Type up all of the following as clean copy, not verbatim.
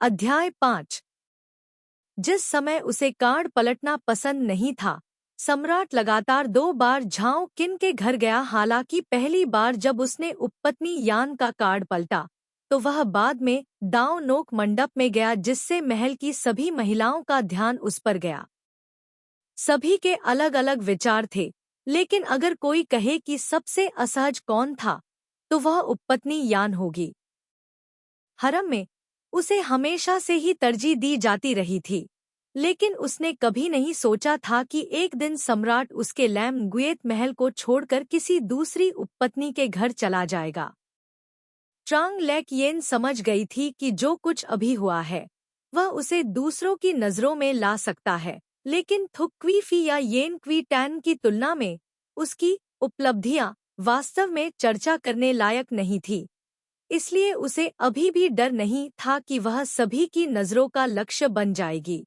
अध्याय 5। जिस समय उसे कार्ड पलटना पसंद नहीं था, सम्राट लगातार 2 बार झाओ किन के घर गया। हालांकि पहली बार जब उसने उपपत्नी यान का कार्ड पलटा, तो वह बाद में दाव नोक मंडप में गया, जिससे महल की सभी महिलाओं का ध्यान उस पर गया। सभी के अलग अलग विचार थे, लेकिन अगर कोई कहे कि सबसे असहज कौन था, तो वह उपपत्नी यान होगी। हरम में उसे हमेशा से ही तरजीह दी जाती रही थी, लेकिन उसने कभी नहीं सोचा था कि एक दिन सम्राट उसके लैम-गुएत महल को छोड़कर किसी दूसरी उपपत्नी के घर चला जाएगा। ट्रांग लेक येन समझ गई थी कि जो कुछ अभी हुआ है, वह उसे दूसरों की नज़रों में ला सकता है, लेकिन थुक क्वी फी या येन क्वी टैन की तुलना में उसकी उपलब्धियां वास्तव में चर्चा करने लायक नहीं थी। इसलिए उसे अभी भी डर नहीं था कि वह सभी की नज़रों का लक्ष्य बन जाएगी।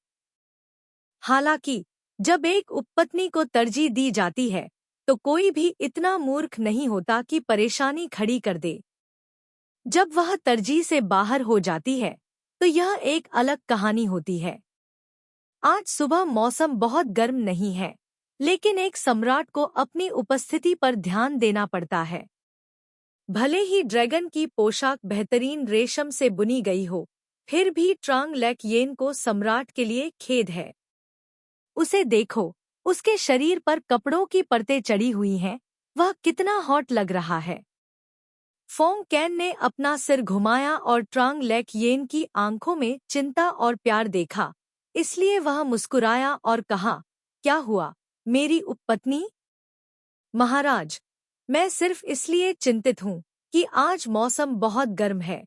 हालांकि जब एक उपपत्नी को तरजीह दी जाती है, तो कोई भी इतना मूर्ख नहीं होता कि परेशानी खड़ी कर दे। जब वह तरजीह से बाहर हो जाती है, तो यह एक अलग कहानी होती है। आज सुबह मौसम बहुत गर्म नहीं है, लेकिन एक सम्राट को अपनी उपस्थिति पर ध्यान देना पड़ता है। भले ही ड्रैगन की पोशाक बेहतरीन रेशम से बुनी गई हो, फिर भी ट्रांग लेक येन को सम्राट के लिए खेद है। उसे देखो, उसके शरीर पर कपड़ों की परतें चढ़ी हुई हैं, वह कितना हॉट लग रहा है। फोंग कैन ने अपना सिर घुमाया और ट्रांग लेक येन की आंखों में चिंता और प्यार देखा, इसलिए वह मुस्कुराया और कहा, क्या हुआ, मेरी उपपत्नी? महाराज, मैं सिर्फ इसलिए चिंतित हूँ कि आज मौसम बहुत गर्म है।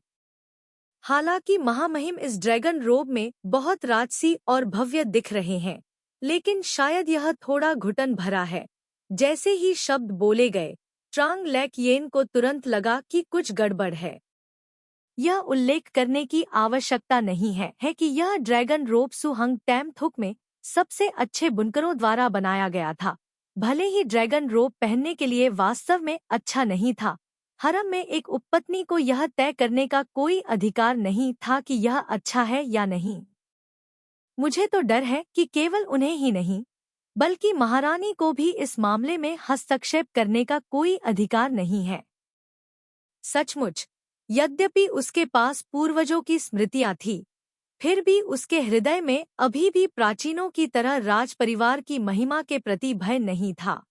हालांकि महामहिम इस ड्रैगन रोब में बहुत राजसी और भव्य दिख रहे हैं, लेकिन शायद यह थोड़ा घुटन भरा है। जैसे ही शब्द बोले गए, ट्रांग लेक येन को तुरंत लगा कि कुछ गड़बड़ है। यह उल्लेख करने की आवश्यकता नहीं है कि यह ड्रैगन रोब सुहंग टैम थुक में सबसे अच्छे बुनकरों द्वारा बनाया गया था। भले ही ड्रैगन रोब पहनने के लिए वास्तव में अच्छा नहीं था, हरम में एक उपपत्नी को यह तय करने का कोई अधिकार नहीं था कि यह अच्छा है या नहीं। मुझे तो डर है कि केवल उन्हें ही नहीं, बल्कि महारानी को भी इस मामले में हस्तक्षेप करने का कोई अधिकार नहीं है। सचमुच, यद्यपि उसके पास पूर्वजों की स्मृतियां थी, फिर भी उसके हृदय में अभी भी प्राचीनों की तरह राजपरिवार की महिमा के प्रति भय नहीं था।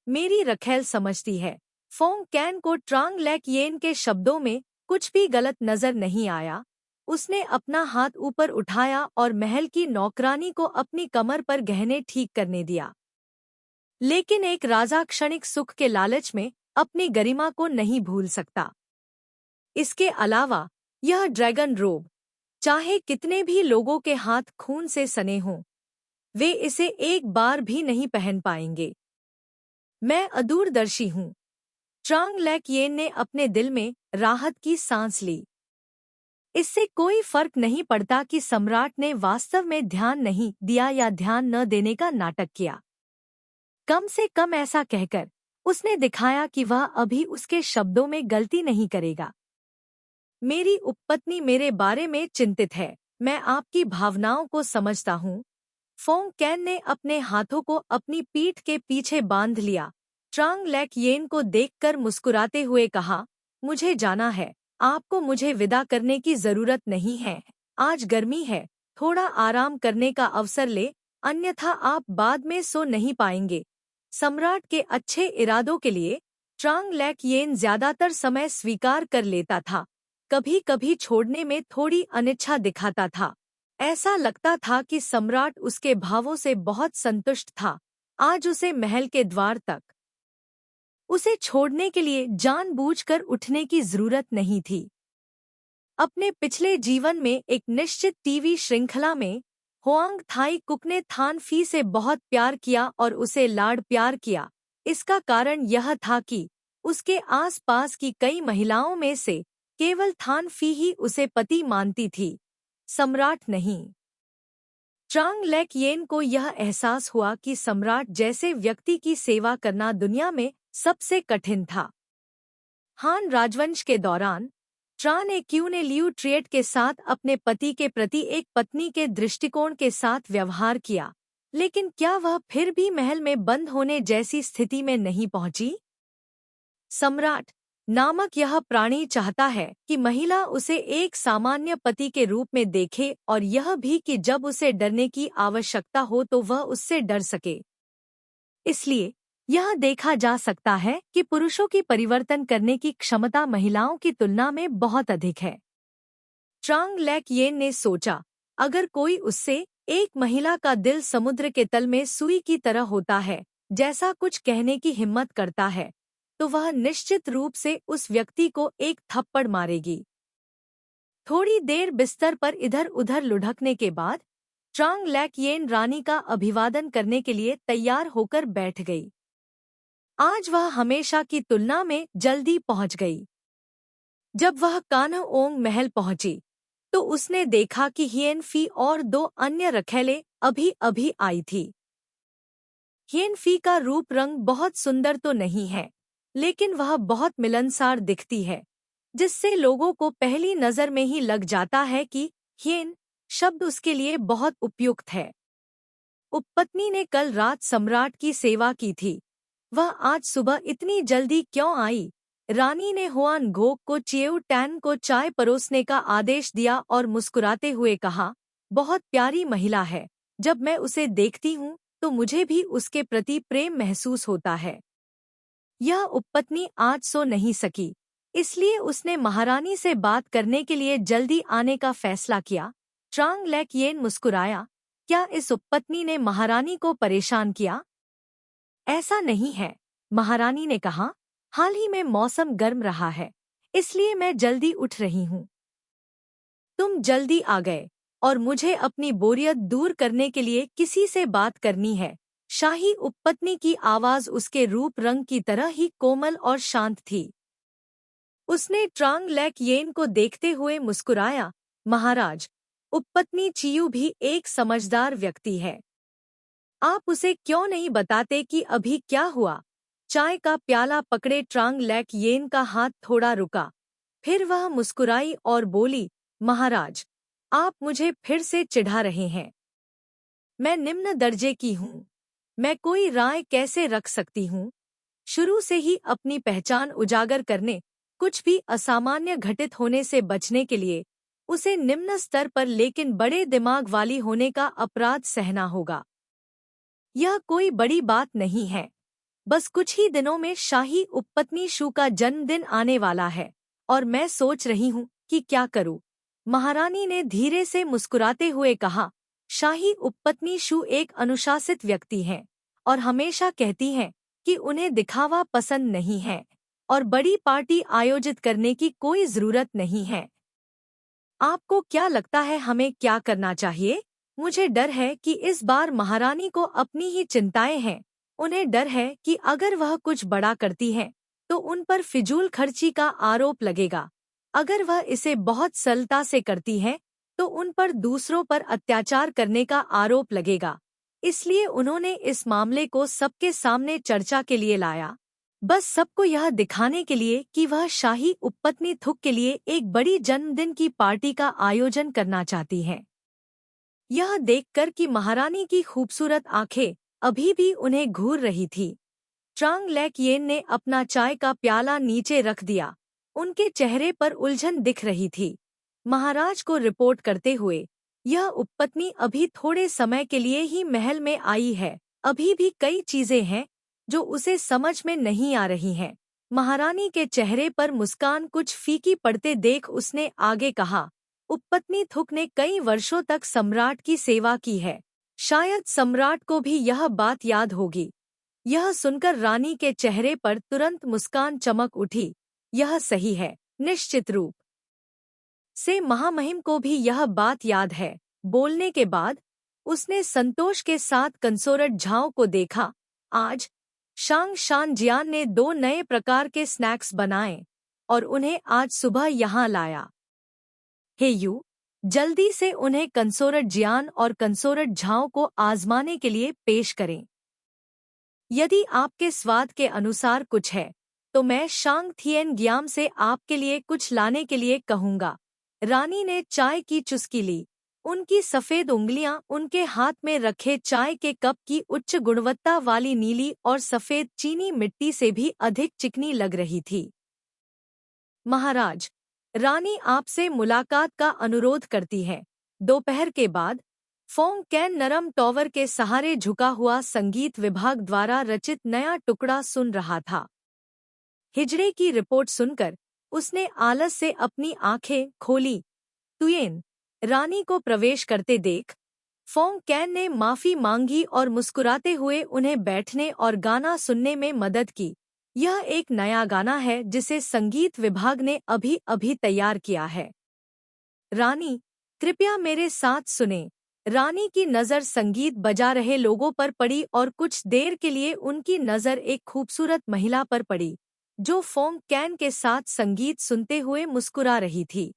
मेरी रखैल समझती है। फोंग कैन को ट्रांग लेक येन के शब्दों में कुछ भी गलत नजर नहीं आया। उसने अपना हाथ ऊपर उठाया और महल की नौकरानी को अपनी कमर पर गहने ठीक करने दिया। लेकिन एक राजा क्षणिक सुख के लालच में अपनी गरिमा को नहीं भूल सकता। इसके अलावा यह ड्रैगन रोब, चाहे कितने भी लोगों के हाथ खून से सने हों, वे इसे एक बार भी नहीं पहन पाएंगे। मैं अदूरदर्शी हूँ। ट्रांग लेक येन ने अपने दिल में राहत की सांस ली। इससे कोई फर्क नहीं पड़ता कि सम्राट ने वास्तव में ध्यान नहीं दिया या ध्यान न देने का नाटक किया। कम से कम ऐसा कहकर उसने दिखाया कि वह अभी उसके शब्दों में गलती नहीं करेगा। मेरी उपपत्नी मेरे बारे में चिंतित है, मैं आपकी भावनाओं को समझता हूँ। फोंग कैन ने अपने हाथों को अपनी पीठ के पीछे बांध लिया। ट्रांग लेक येन को देखकर मुस्कुराते हुए कहा, मुझे जाना है, आपको मुझे विदा करने की जरूरत नहीं है। आज गर्मी है, थोड़ा आराम करने का अवसर ले, अन्यथा आप बाद में सो नहीं पाएंगे। सम्राट के अच्छे इरादों के लिए ट्रांग लेक येन ज्यादातर समय स्वीकार कर लेता था, कभी कभी छोड़ने में थोड़ी अनिच्छा दिखाता था। ऐसा लगता था कि सम्राट उसके भावों से बहुत संतुष्ट था। आज उसे महल के द्वार तक उसे छोड़ने के लिए जानबूझकर उठने की जरूरत नहीं थी। अपने पिछले जीवन में एक निश्चित टीवी श्रृंखला में होआंग थाई कुक ने थान फी से बहुत प्यार किया और उसे लाड प्यार किया। इसका कारण यह था कि उसके आसपास की कई महिलाओं में से केवल थान फी ही उसे पति मानती थी, सम्राट नहीं। ट्रांग लेक येन को यह एहसास हुआ कि सम्राट जैसे व्यक्ति की सेवा करना दुनिया में सबसे कठिन था। हान राजवंश के दौरान ट्रां ने क्यू ने लियू ट्रिएट के साथ अपने पति के प्रति एक पत्नी के दृष्टिकोण के साथ व्यवहार किया, लेकिन क्या वह फिर भी महल में बंद होने जैसी स्थिति में नहीं पहुंची? सम्राट नामक यह प्राणी चाहता है कि महिला उसे एक सामान्य पति के रूप में देखे और यह भी कि जब उसे डरने की आवश्यकता हो तो वह उससे डर सके। इसलिए यह देखा जा सकता है कि पुरुषों की परिवर्तन करने की क्षमता महिलाओं की तुलना में बहुत अधिक है। ट्रांग लैक येन ने सोचा, अगर कोई उससे एक महिला का दिल समुद्र के तल में सुई की तरह होता है जैसा कुछ कहने की हिम्मत करता है, तो वह निश्चित रूप से उस व्यक्ति को एक थप्पड़ मारेगी। थोड़ी देर बिस्तर पर इधर उधर लुढ़कने के बाद ट्रांग लैक येन रानी का अभिवादन करने के लिए तैयार होकर बैठ गई। आज वह हमेशा की तुलना में जल्दी पहुंच गई। जब वह कान्ह-ओंग महल पहुंची तो उसने देखा कि हिएन फी और 2 अन्य रखैले अभी अभी आई थी। हिएन फी का रूप रंग बहुत सुंदर तो नहीं है, लेकिन वह बहुत मिलनसार दिखती है, जिससे लोगों को पहली नजर में ही लग जाता है कि हिएन शब्द उसके लिए बहुत उपयुक्त है। उपपत्नी ने कल रात सम्राट की सेवा की थी, वह आज सुबह इतनी जल्दी क्यों आई? रानी ने हुआन घोक को चिएउ टैन को चाय परोसने का आदेश दिया और मुस्कुराते हुए कहा, बहुत प्यारी महिला है, जब मैं उसे देखती हूँ तो मुझे भी उसके प्रति प्रेम महसूस होता है। यह उपपत्नी आज सो नहीं सकी, इसलिए उसने महारानी से बात करने के लिए जल्दी आने का फैसला किया। ट्रांग लैक येन मुस्कुराया, क्या इस उपपत्नी ने महारानी को परेशान किया? ऐसा नहीं है, महारानी ने कहा, हाल ही में मौसम गर्म रहा है, इसलिए मैं जल्दी उठ रही हूँ। तुम जल्दी आ गए और मुझे अपनी बोरियत दूर करने के लिए किसी से बात करनी है। शाही उपपत्नी की आवाज उसके रूप रंग की तरह ही कोमल और शांत थी। उसने ट्रांग लैक येन को देखते हुए मुस्कुराया, महाराज, उपपत्नी चियू भी एक समझदार व्यक्ति है। आप उसे क्यों नहीं बताते कि अभी क्या हुआ? चाय का प्याला पकड़े ट्रांग लैक येन का हाथ थोड़ा रुका, फिर वह मुस्कुराई और बोली, महाराज, आप मुझे फिर से चिढ़ा रहे हैं। मैं निम्न दर्जे की हूँ, मैं कोई राय कैसे रख सकती हूँ? शुरू से ही अपनी पहचान उजागर करने, कुछ भी असामान्य घटित होने से बचने के लिए उसे निम्न स्तर पर लेकिन बड़े दिमाग वाली होने का अपराध सहना होगा। यह कोई बड़ी बात नहीं है, बस कुछ ही दिनों में शाही उपपत्नी शू का जन्मदिन आने वाला है और मैं सोच रही हूँ कि क्या करूँ। महारानी ने धीरे से मुस्कुराते हुए कहा, शाही उपपत्नी शू एक अनुशासित व्यक्ति हैं और हमेशा कहती हैं कि उन्हें दिखावा पसंद नहीं है और बड़ी पार्टी आयोजित करने की कोई जरूरत नहीं है। आपको क्या लगता है हमें क्या करना चाहिए? मुझे डर है कि इस बार महारानी को अपनी ही चिंताएं हैं। उन्हें डर है कि अगर वह कुछ बड़ा करती हैं, तो उन पर फिजूल खर्ची का आरोप लगेगा। अगर वह इसे बहुत सरलता से करती हैं, तो उन पर दूसरों पर अत्याचार करने का आरोप लगेगा। इसलिए उन्होंने इस मामले को सबके सामने चर्चा के लिए लाया, बस सबको यह दिखाने के लिए कि वह शाही उपपत्नी थुक के लिए एक बड़ी जन्मदिन की पार्टी का आयोजन करना चाहती है। यह देखकर कि महारानी की खूबसूरत आंखें अभी भी उन्हें घूर रही थी, ट्रांग लैक येन ने अपना चाय का प्याला नीचे रख दिया। उनके चेहरे पर उलझन दिख रही थी। महाराज को रिपोर्ट करते हुए, यह उपपत्नी अभी थोड़े समय के लिए ही महल में आई है, अभी भी कई चीजें हैं जो उसे समझ में नहीं आ रही हैं। महारानी के चेहरे पर मुस्कान कुछ फीकी पड़ते देख उसने आगे कहा, उपपत्नी थुक ने कई वर्षों तक सम्राट की सेवा की है, शायद सम्राट को भी यह बात याद होगी। यह सुनकर रानी के चेहरे पर तुरंत मुस्कान चमक उठी। यह सही है, निश्चित रूप से महामहिम को भी यह बात याद है। बोलने के बाद उसने संतोष के साथ कंसोरट झाओ को देखा। आज शांग शान जियान ने 2 नए प्रकार के स्नैक्स बनाए और उन्हें आज सुबह यहाँ लाया। हे यू, जल्दी से उन्हें कंसोरट जियान और कंसोरट झाओ को आजमाने के लिए पेश करें। यदि आपके स्वाद के अनुसार कुछ है तो मैं शांग थिएन ग्याम से आपके लिए कुछ लाने के लिए कहूँगा। रानी ने चाय की चुस्की ली। उनकी सफ़ेद उंगलियां उनके हाथ में रखे चाय के कप की उच्च गुणवत्ता वाली नीली और सफ़ेद चीनी मिट्टी से भी अधिक चिकनी लग रही थी। महाराज, रानी आपसे मुलाकात का अनुरोध करती है। दोपहर के बाद फोंग कैन नरम टॉवर के सहारे झुका हुआ संगीत विभाग द्वारा रचित नया टुकड़ा सुन रहा था। हिजड़े की रिपोर्ट सुनकर उसने आलस से अपनी आंखें खोली। तुयेन, रानी को प्रवेश करते देख फोंग कैन ने माफी मांगी और मुस्कुराते हुए उन्हें बैठने और गाना सुनने में मदद की। यह एक नया गाना है जिसे संगीत विभाग ने अभी अभी तैयार किया है। रानी, कृपया मेरे साथ सुने। रानी की नज़र संगीत बजा रहे लोगों पर पड़ी और कुछ देर के लिए उनकी नज़र एक खूबसूरत महिला पर पड़ी जो फोंग कैन के साथ संगीत सुनते हुए मुस्कुरा रही थी।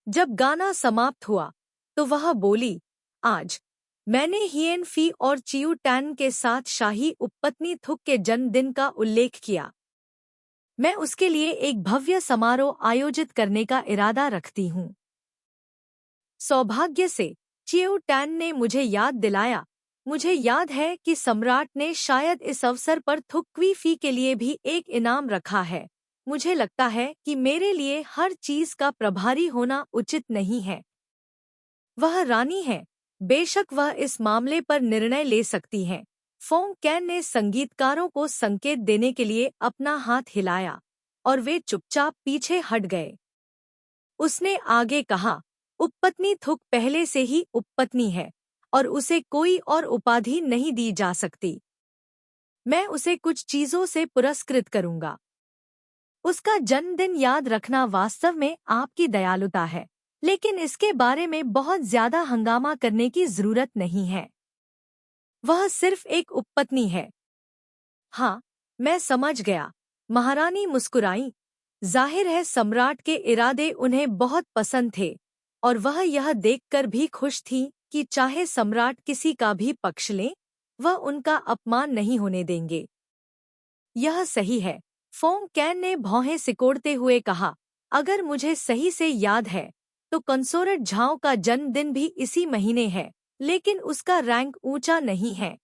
जब गाना समाप्त हुआ तो वह बोली, आज मैंने हिएन फी और चियू टैन के साथ शाही उपपत्नी थुक के जन्मदिन का उल्लेख किया। मैं उसके लिए एक भव्य समारोह आयोजित करने का इरादा रखती हूँ। सौभाग्य से चियू टैन ने मुझे याद दिलाया। मुझे याद है कि सम्राट ने शायद इस अवसर पर थुक्वी फी के लिए भी एक इनाम रखा है। मुझे लगता है कि मेरे लिए हर चीज का प्रभारी होना उचित नहीं है। वह रानी है, बेशक वह इस मामले पर निर्णय ले सकती हैं। फोंग कैन ने संगीतकारों को संकेत देने के लिए अपना हाथ हिलाया और वे चुपचाप पीछे हट गए। उसने आगे कहा, उपपत्नी थुक पहले से ही उपपत्नी है और उसे कोई और उपाधि नहीं दी जा सकती। मैं उसे कुछ चीजों से पुरस्कृत करूंगा। उसका जन्मदिन याद रखना वास्तव में आपकी दयालुता है, लेकिन इसके बारे में बहुत ज्यादा हंगामा करने की जरूरत नहीं है। वह सिर्फ एक उपपत्नी है। हाँ, मैं समझ गया। महारानी मुस्कुराई। जाहिर है सम्राट के इरादे उन्हें बहुत पसंद थे और वह यह देखकर भी खुश थी कि चाहे सम्राट किसी का भी पक्ष ले, वह उनका अपमान नहीं होने देंगे। यह सही है, फोंग कैन ने भौहें सिकोड़ते हुए कहा। अगर मुझे सही से याद है तो कंसोर्ट झाओ का जन्मदिन भी इसी महीने है, लेकिन उसका रैंक ऊंचा नहीं है,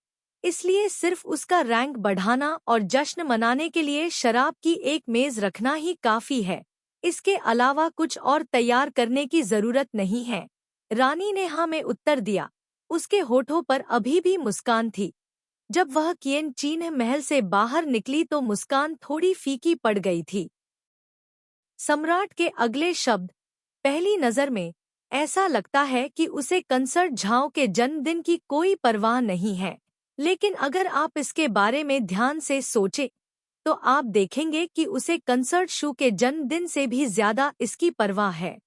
इसलिए सिर्फ उसका रैंक बढ़ाना और जश्न मनाने के लिए शराब की एक मेज रखना ही काफी है। इसके अलावा कुछ और तैयार करने की जरूरत नहीं है। रानी ने हाँ में उत्तर दिया। उसके होठों पर अभी भी मुस्कान थी। जब वह किएन चीन महल से बाहर निकली तो मुस्कान थोड़ी फीकी पड़ गई थी। सम्राट के अगले शब्द, पहली नजर में ऐसा लगता है कि उसे कंसर्ट झाओ के जन्मदिन की कोई परवाह नहीं है, लेकिन अगर आप इसके बारे में ध्यान से सोचें तो आप देखेंगे कि उसे कंसर्ट शू के जन्मदिन से भी ज्यादा इसकी परवाह है।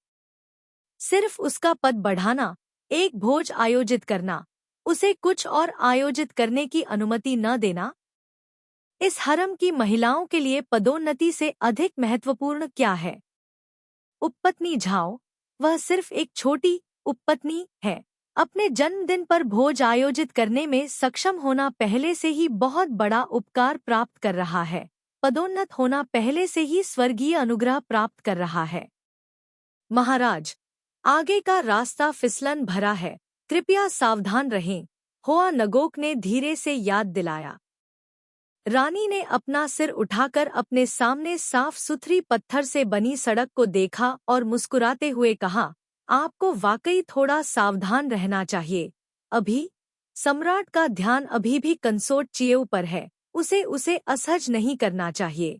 सिर्फ उसका पद बढ़ाना, एक भोज आयोजित करना, उसे कुछ और आयोजित करने की अनुमति न देना। इस हरम की महिलाओं के लिए पदोन्नति से अधिक महत्वपूर्ण क्या है? उपपत्नी झाओ, वह सिर्फ एक छोटी उपपत्नी है। अपने जन्मदिन पर भोज आयोजित करने में सक्षम होना पहले से ही बहुत बड़ा उपकार प्राप्त कर रहा है। पदोन्नत होना पहले से ही स्वर्गीय अनुग्रह प्राप्त कर रहा है। महाराज, आगे का रास्ता फिसलन भरा है, कृपया सावधान रहें, होआ नगोक ने धीरे से याद दिलाया। रानी ने अपना सिर उठाकर अपने सामने साफ सुथरी पत्थर से बनी सड़क को देखा और मुस्कुराते हुए कहा, आपको वाकई थोड़ा सावधान रहना चाहिए। अभी सम्राट का ध्यान अभी भी कंसोर्ट चिएऊ पर है, उसे असहज नहीं करना चाहिए।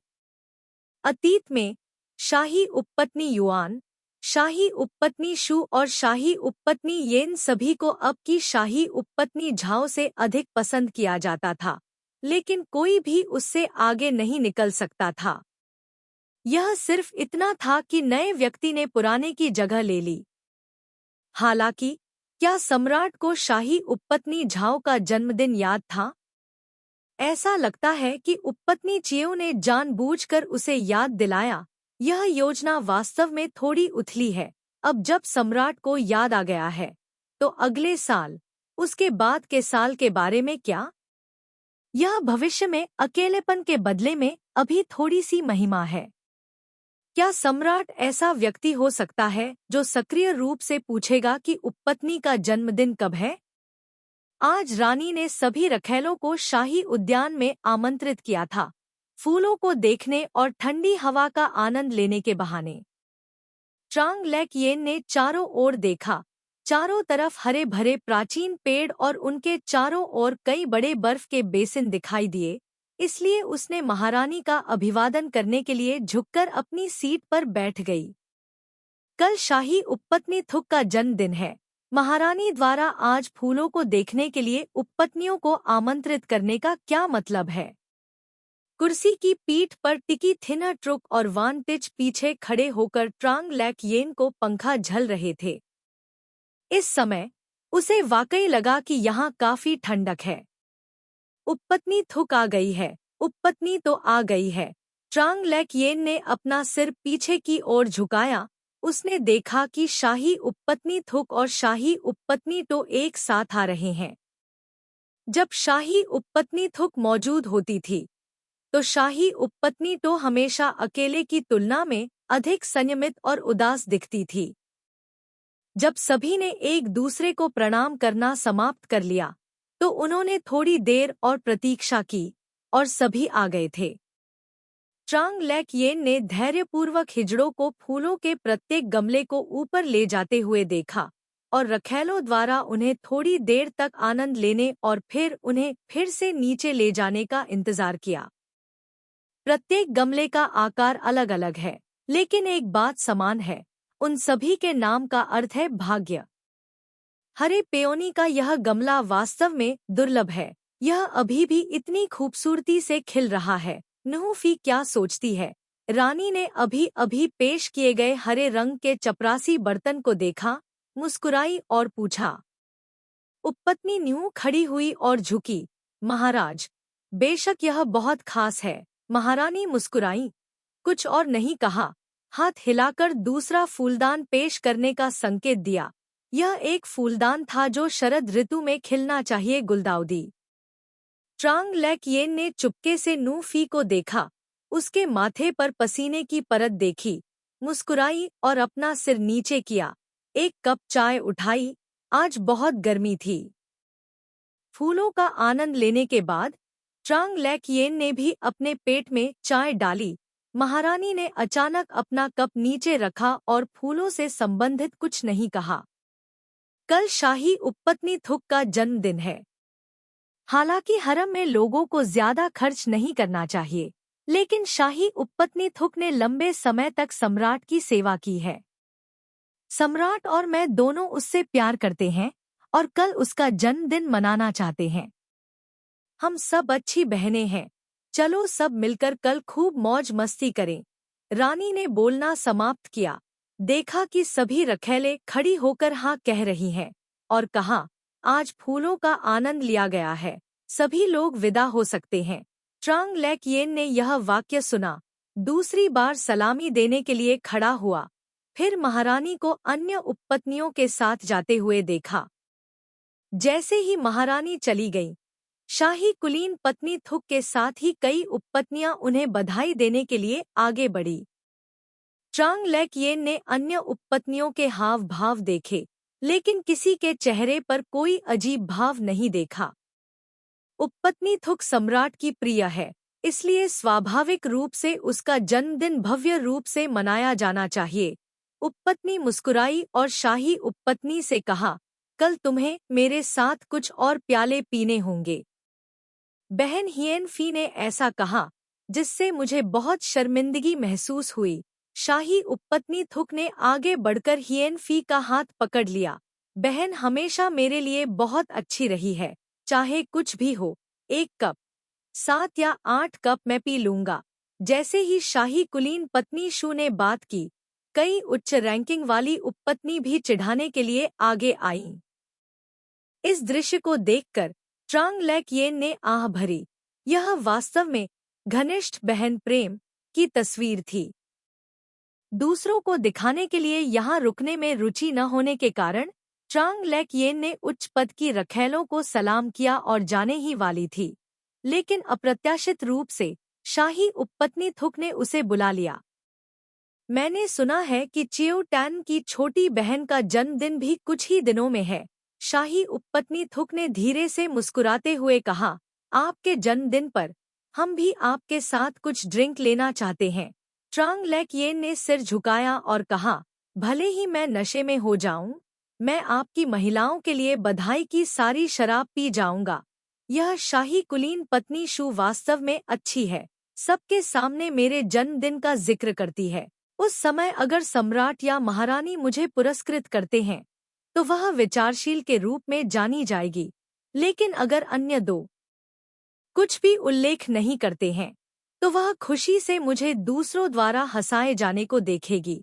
अतीत में शाही उपपत्नी युआन, शाही उपपत्नी शू और शाही उपपत्नी येन सभी को अब की शाही उपपत्नी झाओ से अधिक पसंद किया जाता था, लेकिन कोई भी उससे आगे नहीं निकल सकता था। यह सिर्फ इतना था कि नए व्यक्ति ने पुराने की जगह ले ली। हालांकि क्या सम्राट को शाही उपपत्नी झाओ का जन्मदिन याद था? ऐसा लगता है कि उपपत्नी चिएऊ ने जानबूझकर उसे याद दिलाया। यह योजना वास्तव में थोड़ी उथली है। अब जब सम्राट को याद आ गया है, तो अगले साल, उसके बाद के साल के बारे में क्या? यह भविष्य में अकेलेपन के बदले में अभी थोड़ी सी महिमा है। क्या सम्राट ऐसा व्यक्ति हो सकता है जो सक्रिय रूप से पूछेगा कि उपपत्नी का जन्मदिन कब है? आज रानी ने सभी रखैलों को शाही उद्यान में आमंत्रित किया था, फूलों को देखने और ठंडी हवा का आनंद लेने के बहाने। ट्रांग लेक येन ने चारों ओर देखा। चारों तरफ हरे भरे प्राचीन पेड़ और उनके चारों ओर कई बड़े बर्फ के बेसिन दिखाई दिए, इसलिए उसने महारानी का अभिवादन करने के लिए झुककर अपनी सीट पर बैठ गई। कल शाही उपपत्नी थुक का जन्मदिन है। महारानी द्वारा आज फूलों को देखने के लिए उपपत्नियों को आमंत्रित करने का क्या मतलब है? कुर्सी की पीठ पर टिकी थिनर ट्रुक और वान टिच पीछे खड़े होकर ट्रांग लेक येन को पंखा झल रहे थे। इस समय उसे वाकई लगा कि यहाँ काफी ठंडक है। उपपत्नी थुक आ गई है, उपपत्नी तो आ गई है। ट्रांग लेक येन ने अपना सिर पीछे की ओर झुकाया। उसने देखा कि शाही उपपत्नी थुक और शाही उपपत्नी तो एक साथ आ रहे हैं। जब शाही उपपत्नी थुक मौजूद होती थी तो शाही उपपत्नी तो हमेशा अकेले की तुलना में अधिक संयमित और उदास दिखती थी। जब सभी ने एक दूसरे को प्रणाम करना समाप्त कर लिया तो उन्होंने थोड़ी देर और प्रतीक्षा की और सभी आ गए थे। ट्रांग लेक येन ने धैर्यपूर्वक हिजड़ों को फूलों के प्रत्येक गमले को ऊपर ले जाते हुए देखा और रखैलों द्वारा उन्हें थोड़ी देर तक आनंद लेने और फिर उन्हें फिर से नीचे ले जाने का इंतजार किया। प्रत्येक गमले का आकार अलग अलग है, लेकिन एक बात समान है, उन सभी के नाम का अर्थ है भाग्य। हरे पेओनी का यह गमला वास्तव में दुर्लभ है। यह अभी भी इतनी खूबसूरती से खिल रहा है। नुहफी क्या सोचती है? रानी ने अभी अभी पेश किए गए हरे रंग के चपरासी बर्तन को देखा, मुस्कुराई और पूछा। उपपत्नी न्यू खड़ी हुई और झुकी। महाराज, बेशक यह बहुत खास है। महारानी मुस्कुराई, कुछ और नहीं कहा, हाथ हिलाकर दूसरा फूलदान पेश करने का संकेत दिया। यह एक फूलदान था जो शरद ऋतु में खिलना चाहिए, गुलदाउदी। ट्रांग लेक येन ने चुपके से नूफी को देखा, उसके माथे पर पसीने की परत देखी, मुस्कुराई और अपना सिर नीचे किया। एक कप चाय उठाई, आज बहुत गर्मी थी। फूलों का आनंद लेने के बाद ट्रांग लेक येन ने भी अपने पेट में चाय डाली। महारानी ने अचानक अपना कप नीचे रखा और फूलों से संबंधित कुछ नहीं कहा। कल शाही उपपत्नी थुक का जन्मदिन है। हालांकि हरम में लोगों को ज्यादा खर्च नहीं करना चाहिए, लेकिन शाही उपपत्नी थुक ने लंबे समय तक सम्राट की सेवा की है। सम्राट और मैं दोनों उससे प्यार करते हैं और कल उसका जन्मदिन मनाना चाहते हैं। हम सब अच्छी बहनें हैं, चलो सब मिलकर कल खूब मौज मस्ती करें। रानी ने बोलना समाप्त किया, देखा कि सभी रखैले खड़ी होकर हाँ कह रही हैं और कहा, आज फूलों का आनंद लिया गया है, सभी लोग विदा हो सकते हैं। ट्रांग लेक येन ने यह वाक्य सुना, दूसरी बार सलामी देने के लिए खड़ा हुआ, फिर महारानी को अन्य उपपत्नियों के साथ जाते हुए देखा। जैसे ही महारानी चली गई, शाही कुलीन पत्नी थुक के साथ ही कई उपपत्नियां उन्हें बधाई देने के लिए आगे बढ़ी। ट्रांग लेक येन ने अन्य उपपत्नियों के हाव भाव देखे, लेकिन किसी के चेहरे पर कोई अजीब भाव नहीं देखा। उपपत्नी थुक सम्राट की प्रिय है, इसलिए स्वाभाविक रूप से उसका जन्मदिन भव्य रूप से मनाया जाना चाहिए। उपपत्नी मुस्कुराई और शाही उपपत्नी से कहा, कल तुम्हें मेरे साथ कुछ और प्याले पीने होंगे। बहन हियन फी ने ऐसा कहा, जिससे मुझे बहुत शर्मिंदगी महसूस हुई। शाही उपपत्नी थुक ने आगे बढ़कर हियन फी का हाथ पकड़ लिया। बहन हमेशा मेरे लिए बहुत अच्छी रही है, चाहे कुछ भी हो, 1 कप, 7 या 8 कप मैं पी लूंगा। जैसे ही शाही कुलीन पत्नी शू ने बात की, कई उच्च रैंकिंग वाली उपपत्नी भी चिढ़ाने के लिए आगे आईं। इस दृश्य को देखकर ट्रांग लेक येन ने आह भरी। यह वास्तव में घनिष्ठ बहन प्रेम की तस्वीर थी। दूसरों को दिखाने के लिए यहाँ रुकने में रुचि न होने के कारण ट्रांग लेक येन ने उच्च पद की रखैलों को सलाम किया और जाने ही वाली थी। लेकिन अप्रत्याशित रूप से शाही उपपत्नी थुक ने उसे बुला लिया। मैंने सुना है कि चियो टैन की छोटी बहन का जन्मदिन भी कुछ ही दिनों में है। शाही उपपत्नी थुक ने धीरे से मुस्कुराते हुए कहा, आपके जन्मदिन पर हम भी आपके साथ कुछ ड्रिंक लेना चाहते हैं। ट्रांग लेकयेन ने सिर झुकाया और कहा, भले ही मैं नशे में हो जाऊं, मैं आपकी महिलाओं के लिए बधाई की सारी शराब पी जाऊंगा। यह शाही कुलीन पत्नी शू वास्तव में अच्छी है, सबके सामने मेरे जन्मदिन का जिक्र करती है। उस समय अगर सम्राट या महारानी मुझे पुरस्कृत करते हैं तो वह विचारशील के रूप में जानी जाएगी, लेकिन अगर अन्य दो कुछ भी उल्लेख नहीं करते हैं तो वह खुशी से मुझे दूसरों द्वारा हंसाए जाने को देखेगी।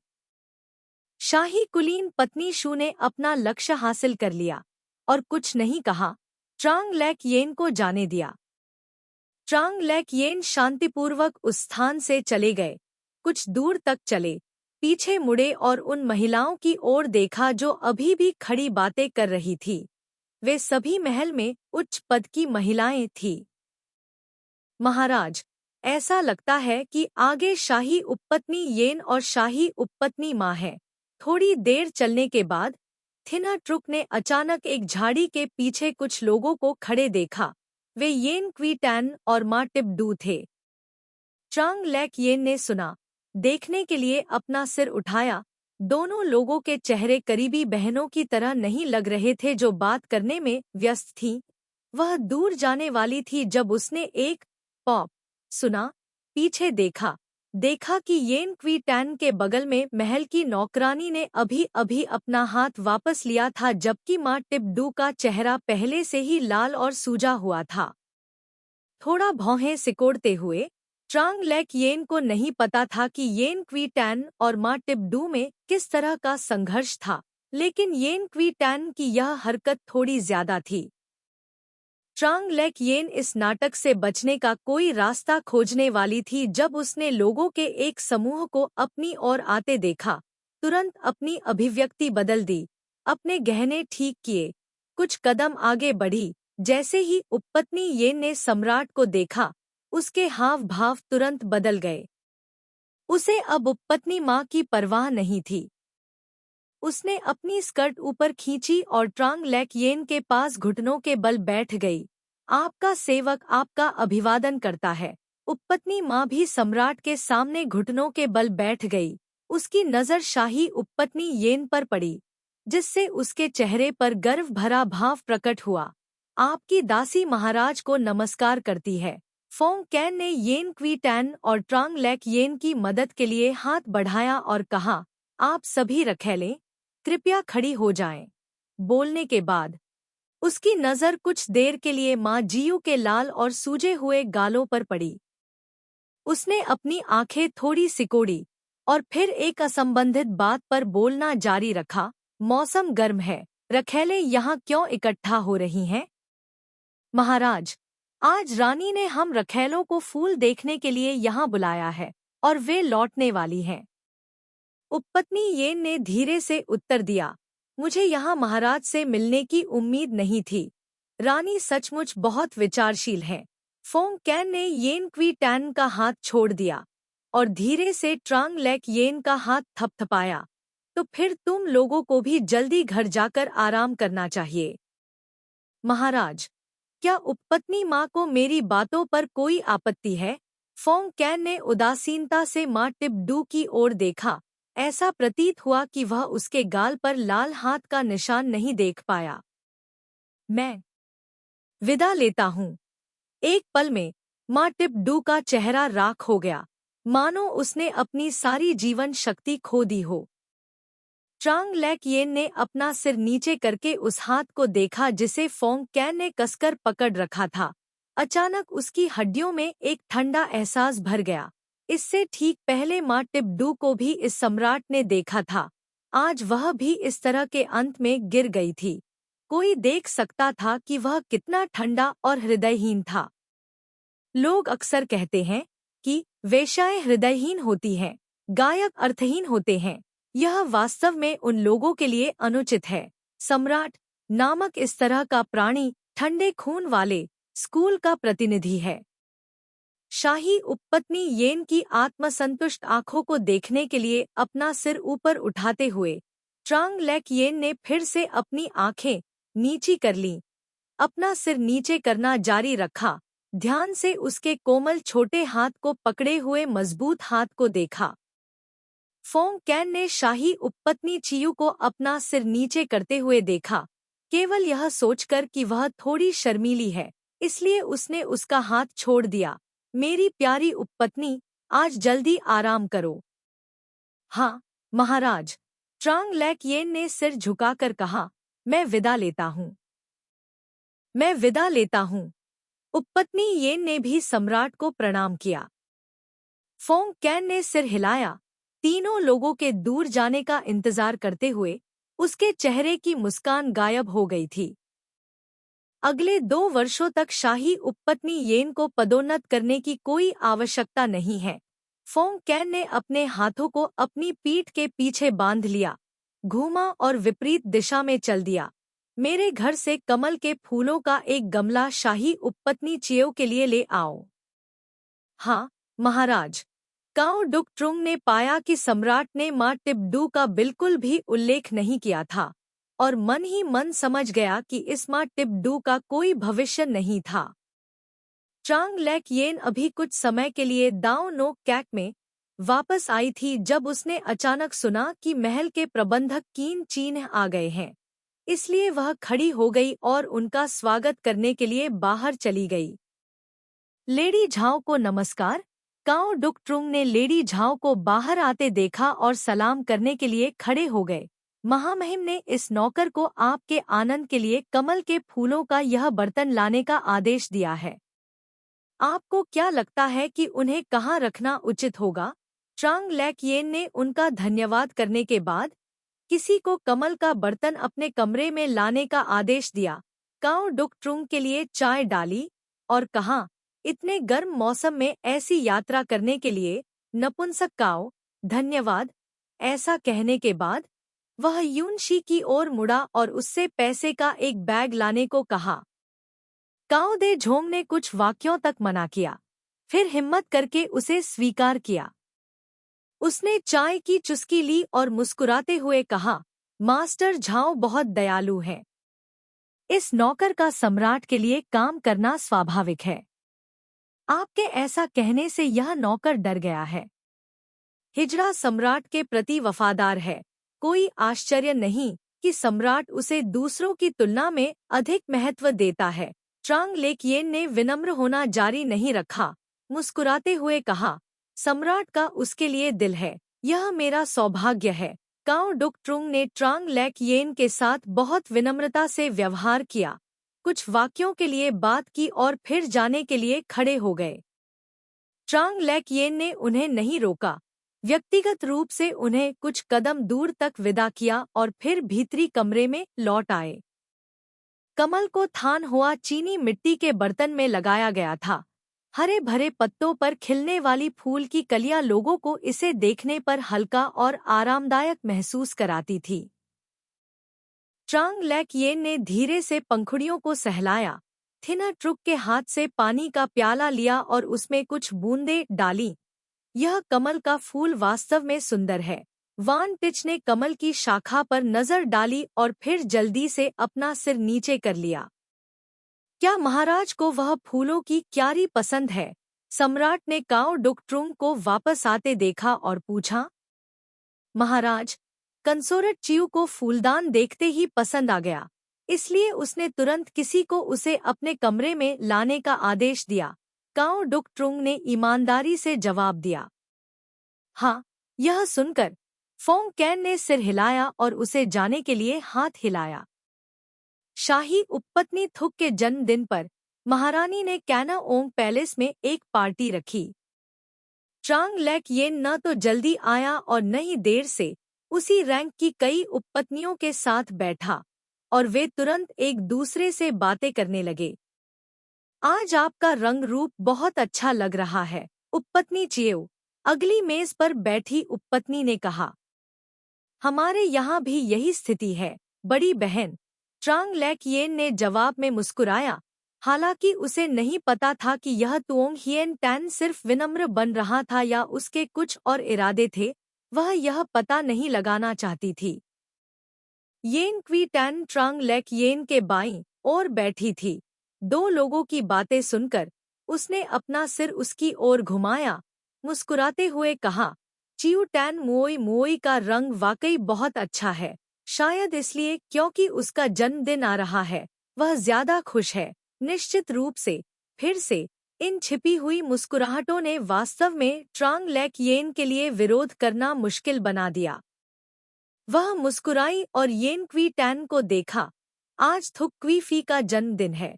शाही कुलीन पत्नी शू ने अपना लक्ष्य हासिल कर लिया और कुछ नहीं कहा, ट्रांग लेकयेन को जाने दिया। ट्रांग लेकयेन शांतिपूर्वक उस स्थान से चले गए। कुछ दूर तक चले, पीछे मुड़े और उन महिलाओं की ओर देखा जो अभी भी खड़ी बातें कर रही थी। वे सभी महल में उच्च पद की महिलाएं थीं। महाराज, ऐसा लगता है कि आगे शाही उपपत्नी येन और शाही उपपत्नी माँ है। थोड़ी देर चलने के बाद थिना ट्रुक ने अचानक एक झाड़ी के पीछे कुछ लोगों को खड़े देखा। वे येन क्वी टैन और माँ टिपडू थे। ट्रांग लेकयेन ने सुना, देखने के लिए अपना सिर उठाया। दोनों लोगों के चेहरे करीबी बहनों की तरह नहीं लग रहे थे जो बात करने में व्यस्त थीं। वह दूर जाने वाली थी जब उसने एक पॉप सुना। पीछे देखा कि येन क्वी टैन के बगल में महल की नौकरानी ने अभी अभी अपना हाथ वापस लिया था, जबकि माँ टिपडू का चेहरा पहले से ही लाल और सूजा हुआ था। थोड़ा भौहें सिकोड़ते हुए ट्रांग लेकयेन को नहीं पता था कि येन क्वी टैन और माँ टिपडू में किस तरह का संघर्ष था, लेकिन येन क्वी टैन की यह हरकत थोड़ी ज्यादा थी। ट्रांग लेकयेन इस नाटक से बचने का कोई रास्ता खोजने वाली थी जब उसने लोगों के एक समूह को अपनी ओर आते देखा। तुरंत अपनी अभिव्यक्ति बदल दी, अपने गहने ठीक किए, कुछ कदम आगे बढ़ी। जैसे ही उपपत्नी येन ने सम्राट को देखा, उसके हाव भाव तुरंत बदल गए। उसे अब उपपत्नी माँ की परवाह नहीं थी। उसने अपनी स्कर्ट ऊपर खींची और ट्रांग लेकयेन के पास घुटनों के बल बैठ गई। आपका सेवक आपका अभिवादन करता है। उपपत्नी माँ भी सम्राट के सामने घुटनों के बल बैठ गई। उसकी नजर शाही उपपत्नी येन पर पड़ी, जिससे उसके चेहरे पर गर्व भरा भाव प्रकट हुआ। आपकी दासी महाराज को नमस्कार करती है। फोंग कैन ने येन क्वी टैन और ट्रांग लेकयेन की मदद के लिए हाथ बढ़ाया और कहा, आप सभी रखैले कृपया खड़ी हो जाएं। बोलने के बाद उसकी नजर कुछ देर के लिए माँ जियू के लाल और सूजे हुए गालों पर पड़ी। उसने अपनी आंखें थोड़ी सिकोड़ी और फिर एक असंबंधित बात पर बोलना जारी रखा, मौसम गर्म है, रखैले यहाँ क्यों इकट्ठा हो रही हैं? महाराज, आज रानी ने हम रखैलों को फूल देखने के लिए यहाँ बुलाया है और वे लौटने वाली हैं। उपपत्नी येन ने धीरे से उत्तर दिया, मुझे यहाँ महाराज से मिलने की उम्मीद नहीं थी। रानी सचमुच बहुत विचारशील हैं। फोंग कैन ने येन क्वी टैन का हाथ छोड़ दिया और धीरे से ट्रांग लेकयेन का हाथ थपथपाया। तो फिर तुम लोगों को भी जल्दी घर जाकर आराम करना चाहिए। महाराज, क्या उपपत्नी माँ को मेरी बातों पर कोई आपत्ति है? फोंग कैन ने उदासीनता से माँ टिपडू की ओर देखा। ऐसा प्रतीत हुआ कि वह उसके गाल पर लाल हाथ का निशान नहीं देख पाया। मैं विदा लेता हूँ। एक पल में माँ टिपडू का चेहरा राख हो गया, मानो उसने अपनी सारी जीवन शक्ति खो दी हो। ट्रांग लेकयेन ने अपना सिर नीचे करके उस हाथ को देखा जिसे फोंग कैन ने कसकर पकड़ रखा था। अचानक उसकी हड्डियों में एक ठंडा एहसास भर गया। इससे ठीक पहले माँ टिपडू को भी इस सम्राट ने देखा था। आज वह भी इस तरह के अंत में गिर गई थी। कोई देख सकता था कि वह कितना ठंडा और हृदयहीन था। लोग अक्सर कहते हैं कि वेश्याएं हृदयहीन होती हैं, गायक अर्थहीन होते हैं। यह वास्तव में उन लोगों के लिए अनुचित है। सम्राट नामक इस तरह का प्राणी ठंडे खून वाले, स्कूल का प्रतिनिधि है। शाही उपपत्नी येन की आत्मसंतुष्ट आंखों को देखने के लिए अपना सिर ऊपर उठाते हुए ट्रांग लेक येन ने फिर से अपनी आंखें नीची कर लीं। अपना सिर नीचे करना जारी रखा, ध्यान से उसके कोमल छोटे हाथ को पकड़े हुए मजबूत हाथ को देखा। फोंग कैन ने शाही उपपत्नी चियू को अपना सिर नीचे करते हुए देखा, केवल यह सोचकर कि वह थोड़ी शर्मीली है, इसलिए उसने उसका हाथ छोड़ दिया। मेरी प्यारी उपपत्नी, आज जल्दी आराम करो। हाँ, महाराज, ट्रांग लेक येन ने सिर झुकाकर कहा। मैं विदा लेता हूँ। मैं विदा लेता हूँ। उपपत्नी येन ने भी सम्राट को प्रणाम किया। फोंग कैन ने सिर हिलाया, तीनों लोगों के दूर जाने का इंतजार करते हुए। उसके चेहरे की मुस्कान गायब हो गई थी। अगले 2 वर्षों तक शाही उपपत्नी येन को पदोन्नत करने की कोई आवश्यकता नहीं है। फोंग कैन ने अपने हाथों को अपनी पीठ के पीछे बांध लिया, घूमा और विपरीत दिशा में चल दिया। मेरे घर से कमल के फूलों का एक गमला शाही उपपत्नी चियो के लिए ले आओ। हाँ, महाराज। काओ डुक ट्रुंग ने पाया कि सम्राट ने माँ टिब्डू का बिल्कुल भी उल्लेख नहीं किया था, और मन ही मन समझ गया कि इस माँ टिब्डू का कोई भविष्य नहीं था। ट्रांग लेक येन अभी कुछ समय के लिए दाओ नो कैक में वापस आई थी जब उसने अचानक सुना कि महल के प्रबंधक कीन चीन आ गए हैं। इसलिए वह खड़ी हो गई और उनका स्वागत करने के लिए बाहर चली गई। लेडी झाओ को नमस्कार। काओ डुक ट्रुंग ने लेडी झाओ को बाहर आते देखा और सलाम करने के लिए खड़े हो गए। महामहिम ने इस नौकर को आपके आनंद के लिए कमल के फूलों का यह बर्तन लाने का आदेश दिया है। आपको क्या लगता है कि उन्हें कहाँ रखना उचित होगा? ट्रांग लेक येन ने उनका धन्यवाद करने के बाद किसी को कमल का बर्तन अपने कमरे में लाने का आदेश दिया। काओ डुक ट्रुंग के लिए चाय डाली और कहा, इतने गर्म मौसम में ऐसी यात्रा करने के लिए नपुंसक काओ, धन्यवाद। ऐसा कहने के बाद वह यूनशी की ओर मुड़ा और उससे पैसे का एक बैग लाने को कहा। काओ दे झोंग ने कुछ वाक्यों तक मना किया, फिर हिम्मत करके उसे स्वीकार किया। उसने चाय की चुस्की ली और मुस्कुराते हुए कहा, मास्टर झाओ बहुत दयालु है। इस नौकर का सम्राट के लिए काम करना स्वाभाविक है। आपके ऐसा कहने से यह नौकर डर गया है। हिजड़ा सम्राट के प्रति वफादार है। कोई आश्चर्य नहीं कि सम्राट उसे दूसरों की तुलना में अधिक महत्व देता है। ट्रांग लेक येन ने विनम्र होना जारी नहीं रखा, मुस्कुराते हुए कहा, सम्राट का उसके लिए दिल है, यह मेरा सौभाग्य है। काओ डुक ट्रुंग ने ट्रांग लेक येन के साथ बहुत विनम्रता से व्यवहार किया, कुछ वाक्यों के लिए बात की और फिर जाने के लिए खड़े हो गए। ट्रांग लेक येन ने उन्हें नहीं रोका, व्यक्तिगत रूप से उन्हें कुछ कदम दूर तक विदा किया और फिर भीतरी कमरे में लौट आए। कमल को थान हुआ चीनी मिट्टी के बर्तन में लगाया गया था। हरे भरे पत्तों पर खिलने वाली फूल की कलियां लोगों को इसे देखने पर हल्का और आरामदायक महसूस कराती थी। ट्रांग लेक येन ने धीरे से पंखुड़ियों को सहलाया, थिना ट्रुक के हाथ से पानी का प्याला लिया और उसमें कुछ बूंदें डाली। यह कमल का फूल वास्तव में सुंदर है। वान टिच ने कमल की शाखा पर नजर डाली और फिर जल्दी से अपना सिर नीचे कर लिया। क्या महाराज को वह फूलों की क्यारी पसंद है? सम्राट ने काओ डुक ट्रुंग को वापस आते देखा और पूछा। महाराज, कंसोर्ट चियू को फूलदान देखते ही पसंद आ गया, इसलिए उसने तुरंत किसी को उसे अपने कमरे में लाने का आदेश दिया। काओ डुक ट्रुंग ने ईमानदारी से जवाब दिया। हाँ, यह सुनकर फोंग कैन ने सिर हिलाया और उसे जाने के लिए हाथ हिलाया। शाही उपपत्नी थुक के जन्मदिन पर महारानी ने कैना ओंग पैलेस में एक पार्टी रखी। ट्रांग लेक येन न तो जल्दी आया और न ही देर से उसी रैंक की कई उपपत्नियों के साथ बैठा, और वे तुरंत एक दूसरे से बातें करने लगे। आज आपका रंग रूप बहुत अच्छा लग रहा है, उपपत्नी चियो, अगली मेज पर बैठी उपपत्नी ने कहा। हमारे यहाँ भी यही स्थिति है, बड़ी बहन, ट्रांग लेक येन ने जवाब में मुस्कुराया। हालांकि उसे नहीं पता था कि यह तुओंग हिएन टैन सिर्फ विनम्र बन रहा था या उसके कुछ और इरादे थे, वह यह पता नहीं लगाना चाहती थी। येन क्वी टैन ट्रांग लेक येन के बाईं ओर बैठी थी। दो लोगों की बातें सुनकर उसने अपना सिर उसकी ओर घुमाया, मुस्कुराते हुए कहा, चिऊ टैन मुओई मुओई का रंग वाकई बहुत अच्छा है। शायद इसलिए क्योंकि उसका जन्मदिन आ रहा है, वह ज्यादा खुश है। निश्चित रूप से। फिर से इन छिपी हुई मुस्कुराहटों ने वास्तव में ट्रांग लेक येन के लिए विरोध करना मुश्किल बना दिया। वह मुस्कुराई और येन क्वी टैन को देखा। आज थुक क्वी फी का जन्मदिन है।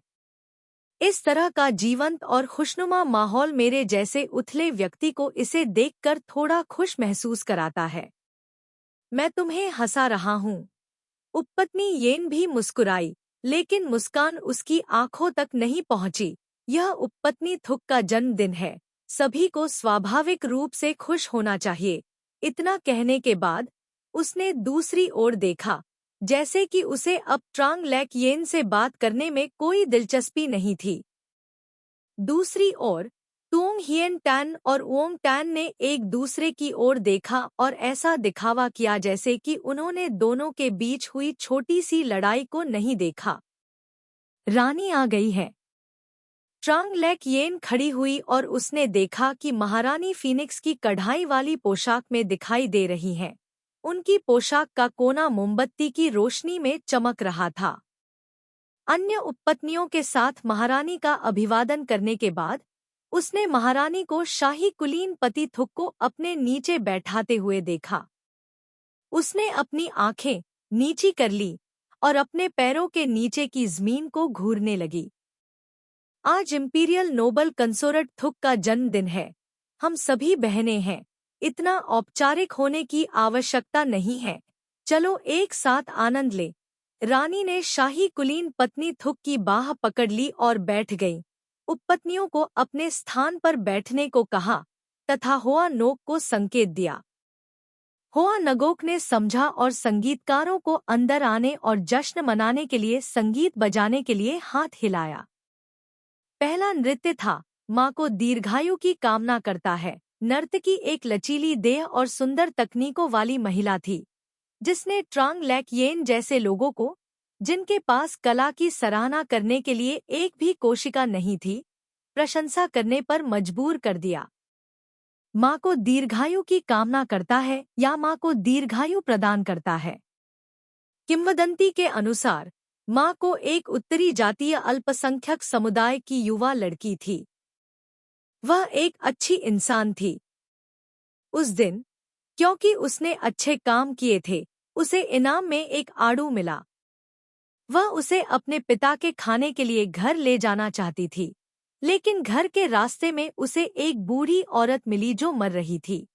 इस तरह का जीवंत और खुशनुमा माहौल मेरे जैसे उथले व्यक्ति को इसे देखकर थोड़ा खुश महसूस कराता है। मैं तुम्हें हंसा रहा हूँ। उपपत्नी येन भी मुस्कुराई, लेकिन मुस्कान उसकी आंखों तक नहीं पहुंची। यह उपपत्नी थुक का जन्मदिन है। सभी को स्वाभाविक रूप से खुश होना चाहिए। इतना कहने के बाद उसने दूसरी ओर देखा, जैसे कि उसे अब ट्रांग लेक येन से बात करने में कोई दिलचस्पी नहीं थी। दूसरी ओर तुओंग हिएन टैन और उओंग टैन ने एक दूसरे की ओर देखा और ऐसा दिखावा किया जैसे कि उन्होंने दोनों के बीच हुई छोटी सी लड़ाई को नहीं देखा। रानी आ गई है। ट्रांग लेक येन खड़ी हुई और उसने देखा कि महारानी फीनिक्स की कढ़ाई वाली पोशाक में दिखाई दे रही हैं। उनकी पोशाक का कोना मोमबत्ती की रोशनी में चमक रहा था। अन्य उपपत्नियों के साथ महारानी का अभिवादन करने के बाद उसने महारानी को शाही कुलीन पति थुक को अपने नीचे बैठाते हुए देखा। उसने अपनी आंखें नीची कर ली और अपने पैरों के नीचे की जमीन को घूरने लगी। आज इंपीरियल नोबल कंसोर्ट थुक का जन्मदिन है। हम सभी बहनें हैं। इतना औपचारिक होने की आवश्यकता नहीं है। चलो एक साथ आनंद ले। रानी ने शाही कुलीन पत्नी थुक की बाह पकड़ ली और बैठ गई। उपपत्नियों को अपने स्थान पर बैठने को कहा तथा होआ नोक को संकेत दिया। होआ नगोक ने समझा और संगीतकारों को अंदर आने और जश्न मनाने के लिए संगीत बजाने के लिए हाथ हिलाया। पहला नृत्य था, माँ को दीर्घायु की कामना करता है। नर्तकी एक लचीली देह और सुंदर तकनीकों वाली महिला थी, जिसने ट्रांग लेक येन जैसे लोगों को, जिनके पास कला की सराहना करने के लिए एक भी कोशिका नहीं थी, प्रशंसा करने पर मजबूर कर दिया। माँ को दीर्घायु की कामना करता है या माँ को दीर्घायु प्रदान करता है। किंवदंती के अनुसार माँ को एक उत्तरी जातीय अल्पसंख्यक समुदाय की युवा लड़की थी। वह एक अच्छी इंसान थी। उस दिन, क्योंकि उसने अच्छे काम किए थे, उसे इनाम में एक आड़ू मिला। वह उसे अपने पिता के खाने के लिए घर ले जाना चाहती थी, लेकिन घर के रास्ते में उसे एक बूढ़ी औरत मिली जो मर रही थी।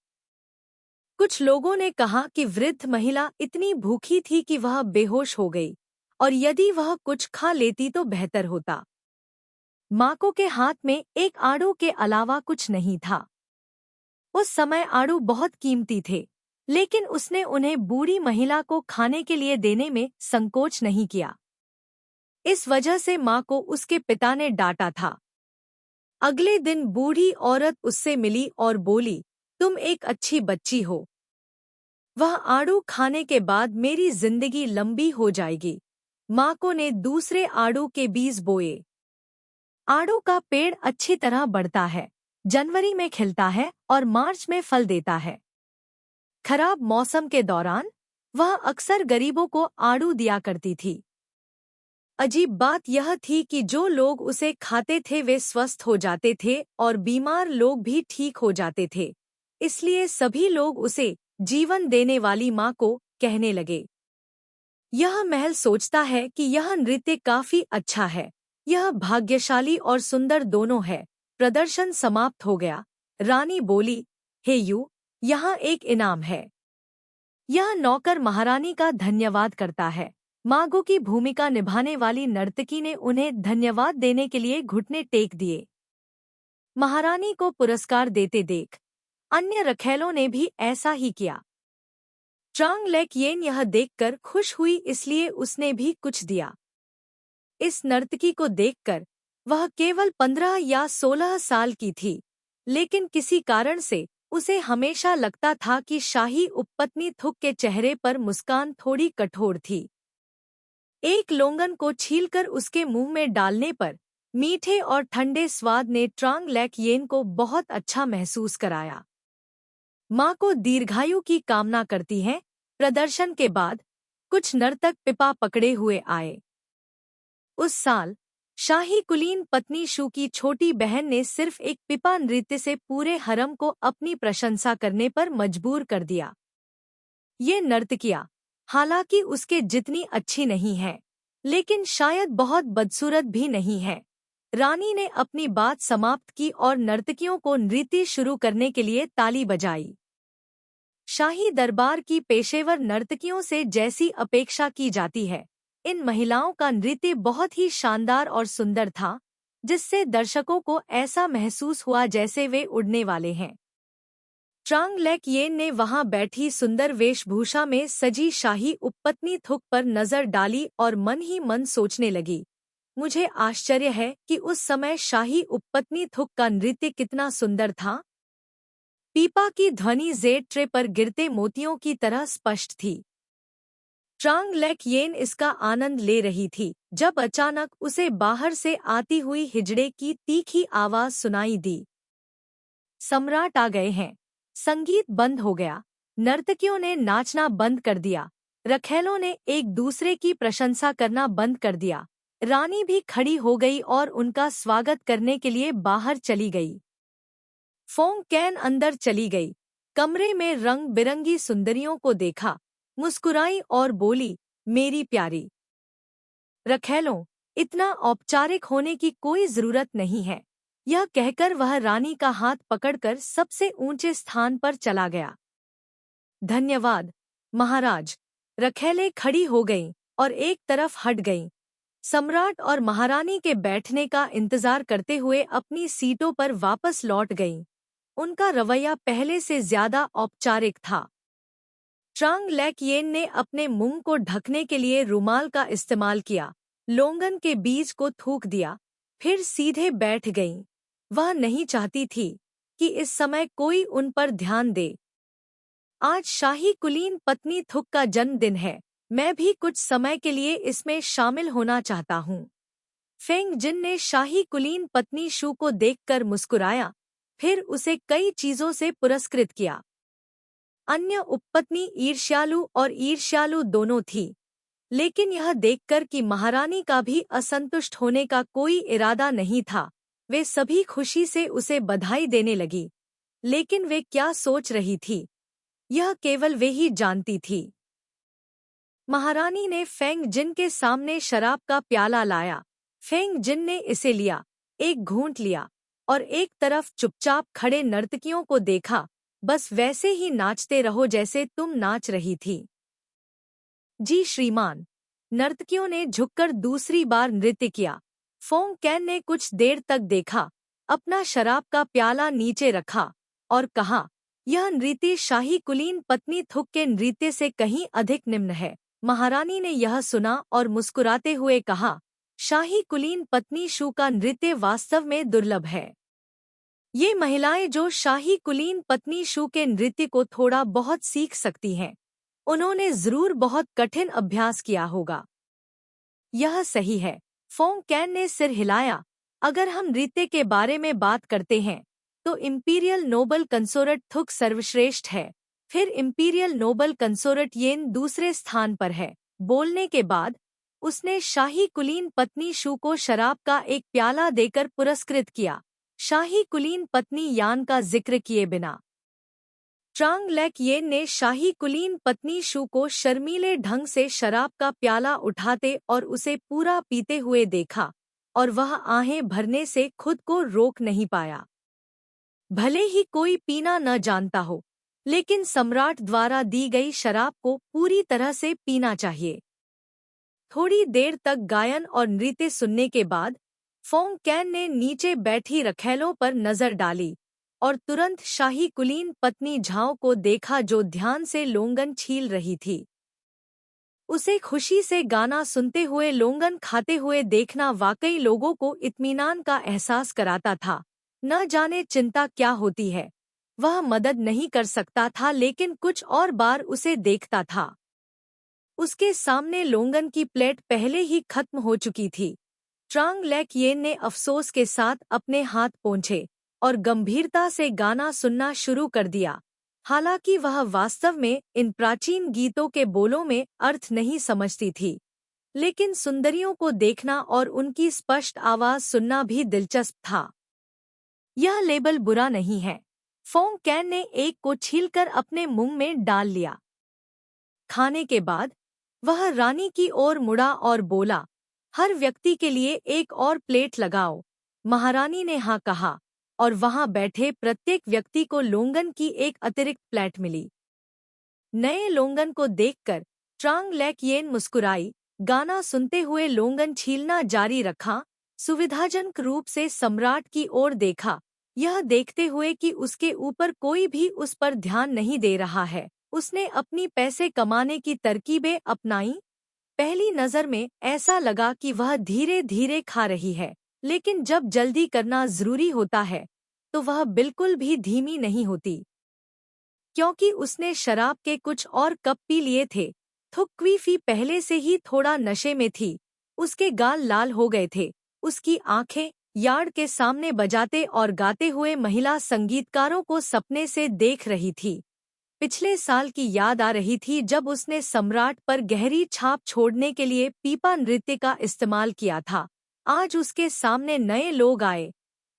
कुछ लोगों ने कहा कि वृद्ध महिला इतनी भूखी थी कि वह बेहोश हो गई और यदि वह कुछ खा लेती तो बेहतर होता। माको के हाथ में एक आड़ू के अलावा कुछ नहीं था। उस समय आड़ू बहुत कीमती थे, लेकिन उसने उन्हें बूढ़ी महिला को खाने के लिए देने में संकोच नहीं किया। इस वजह से माँ को उसके पिता ने डांटा था। अगले दिन बूढ़ी औरत उससे मिली और बोली, तुम एक अच्छी बच्ची हो। वह आड़ू खाने के बाद मेरी जिंदगी लंबी हो जाएगी। माको ने दूसरे आड़ू के बीज बोए। आड़ू का पेड़ अच्छी तरह बढ़ता है, जनवरी में खिलता है और मार्च में फल देता है। खराब मौसम के दौरान वह अक्सर गरीबों को आड़ू दिया करती थी। अजीब बात यह थी कि जो लोग उसे खाते थे वे स्वस्थ हो जाते थे और बीमार लोग भी ठीक हो जाते थे। इसलिए सभी लोग उसे जीवन देने वाली माँ को कहने लगे। यह महल सोचता है कि यह नृत्य काफी अच्छा है। यह भाग्यशाली और सुंदर दोनों है। प्रदर्शन समाप्त हो गया। रानी बोली, हे यू, यहाँ एक इनाम है। यह नौकर महारानी का धन्यवाद करता है। मागो की भूमिका निभाने वाली नर्तकी ने उन्हें धन्यवाद देने के लिए घुटने टेक दिए। महारानी को पुरस्कार देते देख अन्य रखैलों ने भी ऐसा ही किया। ट्रांग लेक येन यह देखकर खुश हुई, इसलिए उसने भी कुछ दिया। इस नर्तकी को देखकर वह केवल 15 या 16 साल की थी, लेकिन किसी कारण से उसे हमेशा लगता था कि शाही उपपत्नी थुक के चेहरे पर मुस्कान थोड़ी कठोर थी। एक लोंगन को छीलकर उसके मुंह में डालने पर मीठे और ठंडे स्वाद ने ट्रांग लेक येन को बहुत अच्छा महसूस कराया। माँ को दीर्घायु की कामना करती हैं। प्रदर्शन के बाद कुछ नर्तक पिपा पकड़े हुए आए। उस साल शाही कुलीन पत्नी शू की छोटी बहन ने सिर्फ एक पिपा नृत्य से पूरे हरम को अपनी प्रशंसा करने पर मजबूर कर दिया। ये नर्तकिया हालांकि उसके जितनी अच्छी नहीं है, लेकिन शायद बहुत बदसूरत भी नहीं है। रानी ने अपनी बात समाप्त की और नर्तकियों को नृत्य शुरू करने के लिए ताली बजाई। शाही दरबार की पेशेवर नर्तकियों से जैसी अपेक्षा की जाती है, इन महिलाओं का नृत्य बहुत ही शानदार और सुंदर था, जिससे दर्शकों को ऐसा महसूस हुआ जैसे वे उड़ने वाले हैं। ट्रांग लेक येन ने वहां बैठी सुंदर वेशभूषा में सजी शाही उपपत्नी थुक पर नजर डाली और मन ही मन सोचने लगी, मुझे आश्चर्य है कि उस समय शाही उपपत्नी थुक का नृत्य कितना सुंदर था। पीपा की ध्वनि जेड ट्रे पर गिरते मोतियों की तरह स्पष्ट थी। ट्रांग लेक येन इसका आनंद ले रही थी जब अचानक उसे बाहर से आती हुई हिजड़े की तीखी आवाज सुनाई दी। सम्राट आ गए हैं। संगीत बंद हो गया। नर्तकियों ने नाचना बंद कर दिया। रखैलों ने एक दूसरे की प्रशंसा करना बंद कर दिया। रानी भी खड़ी हो गई और उनका स्वागत करने के लिए बाहर चली गई। फोंग कैन अंदर चली गई। कमरे में रंग बिरंगी सुंदरियों को देखा, मुस्कुराई और बोली, मेरी प्यारी रखैलों, इतना औपचारिक होने की कोई जरूरत नहीं है। यह कहकर वह रानी का हाथ पकड़कर सबसे ऊंचे स्थान पर चला गया। धन्यवाद महाराज। रखैलें खड़ी हो गईं और एक तरफ हट गईं। सम्राट और महारानी के बैठने का इंतजार करते हुए अपनी सीटों पर वापस लौट गईं। उनका रवैया पहले से ज्यादा औपचारिक था। ट्रांग लेक येन ने अपने मुंह को ढकने के लिए रुमाल का इस्तेमाल किया, लोंगन के बीज को थूक दिया, फिर सीधे बैठ गईं। वह नहीं चाहती थी कि इस समय कोई उन पर ध्यान दे। आज शाही कुलीन पत्नी थुक का जन्मदिन है। मैं भी कुछ समय के लिए इसमें शामिल होना चाहता हूँ। फेंग जिन ने शाही कुलीन पत्नी शू को देखकर मुस्कुराया, फिर उसे कई चीजों से पुरस्कृत किया। अन्य उपपत्नी ईर्ष्यालु और ईर्ष्यालु दोनों थी, लेकिन यह देखकर कि महारानी का भी असंतुष्ट होने का कोई इरादा नहीं था, वे सभी खुशी से उसे बधाई देने लगी। लेकिन वे क्या सोच रही थी, यह केवल वे ही जानती थी। महारानी ने फेंग जिन के सामने शराब का प्याला लाया। फेंग जिन ने इसे लिया, एक घूंट लिया और एक तरफ चुपचाप खड़े नर्तकियों को देखा। बस वैसे ही नाचते रहो जैसे तुम नाच रही थी। जी श्रीमान। नर्तकियों ने झुककर दूसरी बार नृत्य किया। फोंग कैन ने कुछ देर तक देखा, अपना शराब का प्याला नीचे रखा और कहा, यह नृत्य शाही कुलीन पत्नी थुक के नृत्य से कहीं अधिक निम्न है। महारानी ने यह सुना और मुस्कुराते हुए कहा, शाही कुलीन पत्नी शू का नृत्य वास्तव में दुर्लभ है। ये महिलाएं जो शाही कुलीन पत्नी शू के नृत्य को थोड़ा बहुत सीख सकती हैं, उन्होंने जरूर बहुत कठिन अभ्यास किया होगा। यह सही है। फोंग कैन ने सिर हिलाया। अगर हम नृत्य के बारे में बात करते हैं, तो इंपीरियल नोबल कंसोर्ट थुक सर्वश्रेष्ठ है, फिर इंपीरियल नोबल कंसोर्ट येन दूसरे स्थान पर है। बोलने के बाद उसने शाही कुलीन पत्नी शू को शराब का एक प्याला देकर पुरस्कृत किया, शाही कुलीन पत्नी यान का जिक्र किए बिना। ट्रांग लेक येन ने शाही कुलीन पत्नी शू को शर्मीले ढंग से शराब का प्याला उठाते और उसे पूरा पीते हुए देखा, और वह आहें भरने से खुद को रोक नहीं पाया। भले ही कोई पीना न जानता हो, लेकिन सम्राट द्वारा दी गई शराब को पूरी तरह से पीना चाहिए। थोड़ी देर तक गायन और नृत्य सुनने के बाद फोंग कैन ने नीचे बैठी रखैलों पर नजर डाली और तुरंत शाही कुलीन पत्नी झाओ को देखा जो ध्यान से लोंगन छील रही थी। उसे खुशी से गाना सुनते हुए लोंगन खाते हुए देखना वाकई लोगों को इत्मीनान का एहसास कराता था। न जाने चिंता क्या होती है। वह मदद नहीं कर सकता था लेकिन कुछ और बार उसे देखता था। उसके सामने लोंगन की प्लेट पहले ही खत्म हो चुकी थी। ट्रांग लेक येन ने अफसोस के साथ अपने हाथ पोंछे और गंभीरता से गाना सुनना शुरू कर दिया। हालांकि वह वास्तव में इन प्राचीन गीतों के बोलों में अर्थ नहीं समझती थी, लेकिन सुंदरियों को देखना और उनकी स्पष्ट आवाज सुनना भी दिलचस्प था। यह लेबल बुरा नहीं है। फोंग कैन ने एक को छीलकर अपने मुंह में डाल लिया। खाने के बाद वह रानी की ओर मुड़ा और बोला, हर व्यक्ति के लिए एक और प्लेट लगाओ। महारानी ने हाँ कहा और वहां बैठे प्रत्येक व्यक्ति को लोंगन की एक अतिरिक्त प्लेट मिली। नए लोंगन को देखकर ट्रांग लेक येन मुस्कुराई। गाना सुनते हुए लोंगन छीलना जारी रखा, सुविधाजनक रूप से सम्राट की ओर देखा, यह देखते हुए कि उसके ऊपर कोई भी उस पर ध्यान नहीं दे रहा है। उसने अपनी पैसे कमाने की तरकीबें अपनाई। पहली नजर में ऐसा लगा कि वह धीरे धीरे खा रही है, लेकिन जब जल्दी करना जरूरी होता है तो वह बिल्कुल भी धीमी नहीं होती। क्योंकि उसने शराब के कुछ और कप पी लिए थे, थुक क्वीफी पहले से ही थोड़ा नशे में थी। उसके गाल लाल हो गए थे। उसकी आंखें यार्ड के सामने बजाते और गाते हुए महिला संगीतकारों को सपने से देख रही थी। पिछले साल की याद आ रही थी जब उसने सम्राट पर गहरी छाप छोड़ने के लिए पीपा नृत्य का इस्तेमाल किया था। आज उसके सामने नए लोग आए।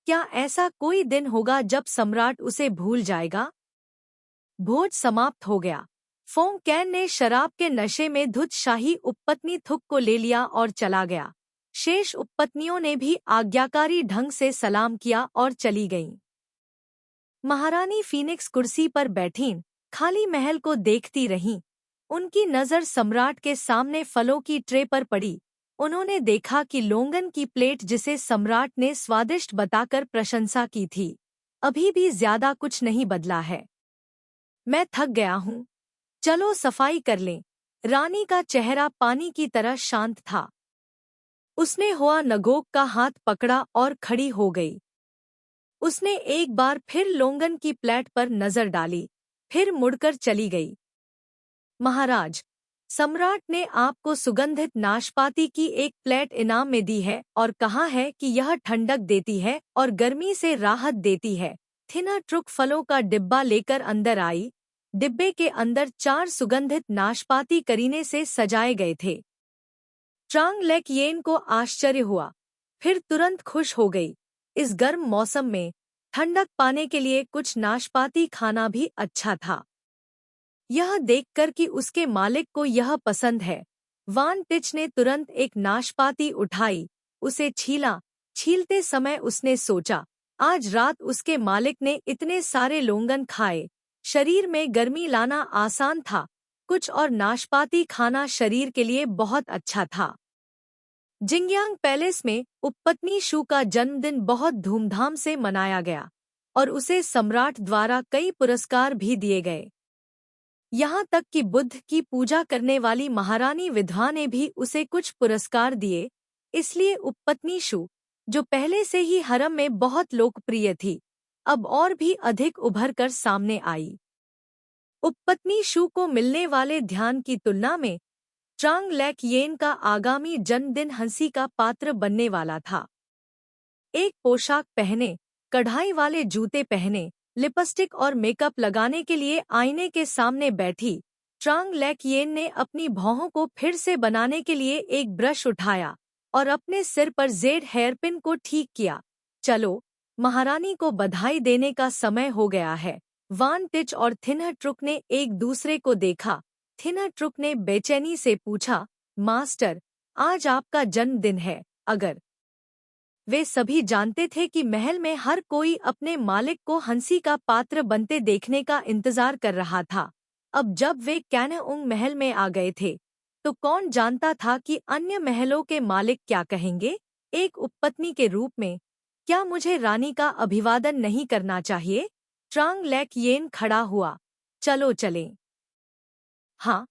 क्या ऐसा कोई दिन होगा जब सम्राट उसे भूल जाएगा? भोज समाप्त हो गया। फोंग कैन ने शराब के नशे में धुत शाही उपपत्नी थुक को ले लिया और चला गया। शेष उपपत्नियों ने भी आज्ञाकारी ढंग से सलाम किया और चली गईं। महारानी फीनिक्स कुर्सी पर बैठीं, खाली महल को देखती रहीं। उनकी नज़र सम्राट के सामने फलों की ट्रे पर पड़ी। उन्होंने देखा कि लोंगन की प्लेट, जिसे सम्राट ने स्वादिष्ट बताकर प्रशंसा की थी, अभी भी ज्यादा कुछ नहीं बदला है। मैं थक गया हूँ, चलो सफाई कर लें। रानी का चेहरा पानी की तरह शांत था। उसने हुआ नगोक का हाथ पकड़ा और खड़ी हो गई। उसने एक बार फिर लोंगन की प्लेट पर नजर डाली, फिर मुड़कर चली गई। महाराज, सम्राट ने आपको सुगंधित नाशपाती की एक प्लेट इनाम में दी है और कहा है कि यह ठंडक देती है और गर्मी से राहत देती है। थिना ट्रुक फलों का डिब्बा लेकर अंदर आई। डिब्बे के अंदर 4 सुगंधित नाशपाती करीने से सजाए गए थे। ट्रांग लेक येन को आश्चर्य हुआ, फिर तुरंत खुश हो गई। इस गर्म मौसम में ठंडक पाने के लिए कुछ नाशपाती खाना भी अच्छा था। यह देखकर कि उसके मालिक को यह पसंद है, वान टिच ने तुरंत एक नाशपाती उठाई, उसे छीला। छीलते समय उसने सोचा, आज रात उसके मालिक ने इतने सारे लोंगन खाए, शरीर में गर्मी लाना आसान था। कुछ और नाशपाती खाना शरीर के लिए बहुत अच्छा था। जिंगयांग पैलेस में उपपत्नी शू का जन्मदिन बहुत धूमधाम से मनाया गया और उसे सम्राट द्वारा कई पुरस्कार भी दिए गए। यहाँ तक कि बुद्ध की पूजा करने वाली महारानी विधवा ने भी उसे कुछ पुरस्कार दिए। इसलिए उपपत्नी शू, जो पहले से ही हरम में बहुत लोकप्रिय थी, अब और भी अधिक उभर कर सामने आई। उपपत्नी शू को मिलने वाले ध्यान की तुलना में ट्रांग लेक येन का आगामी जन्मदिन हंसी का पात्र बनने वाला था। एक पोशाक पहने, कढ़ाई वाले जूते पहने, लिपस्टिक और मेकअप लगाने के लिए आईने के सामने बैठी, ट्रांग लेक येन ने अपनी भौहों को फिर से बनाने के लिए एक ब्रश उठाया और अपने सिर पर जेड हेयरपिन को ठीक किया। चलो, महारानी को बधाई देने का समय हो गया है। वान टिच और थिनर ट्रुक ने एक दूसरे को देखा। थिनर ट्रुक ने बेचैनी से पूछा, मास्टर, आज आपका जन्मदिन है। अगर वे सभी जानते थे कि महल में हर कोई अपने मालिक को हंसी का पात्र बनते देखने का इंतजार कर रहा था। अब जब वे कैनउंग महल में आ गए थे, तो कौन जानता था कि अन्य महलों के मालिक क्या कहेंगे। एक उपपत्नी के रूप में क्या मुझे रानी का अभिवादन नहीं करना चाहिए? ट्रांग लेक येन खड़ा हुआ। चलो चलें। हाँ,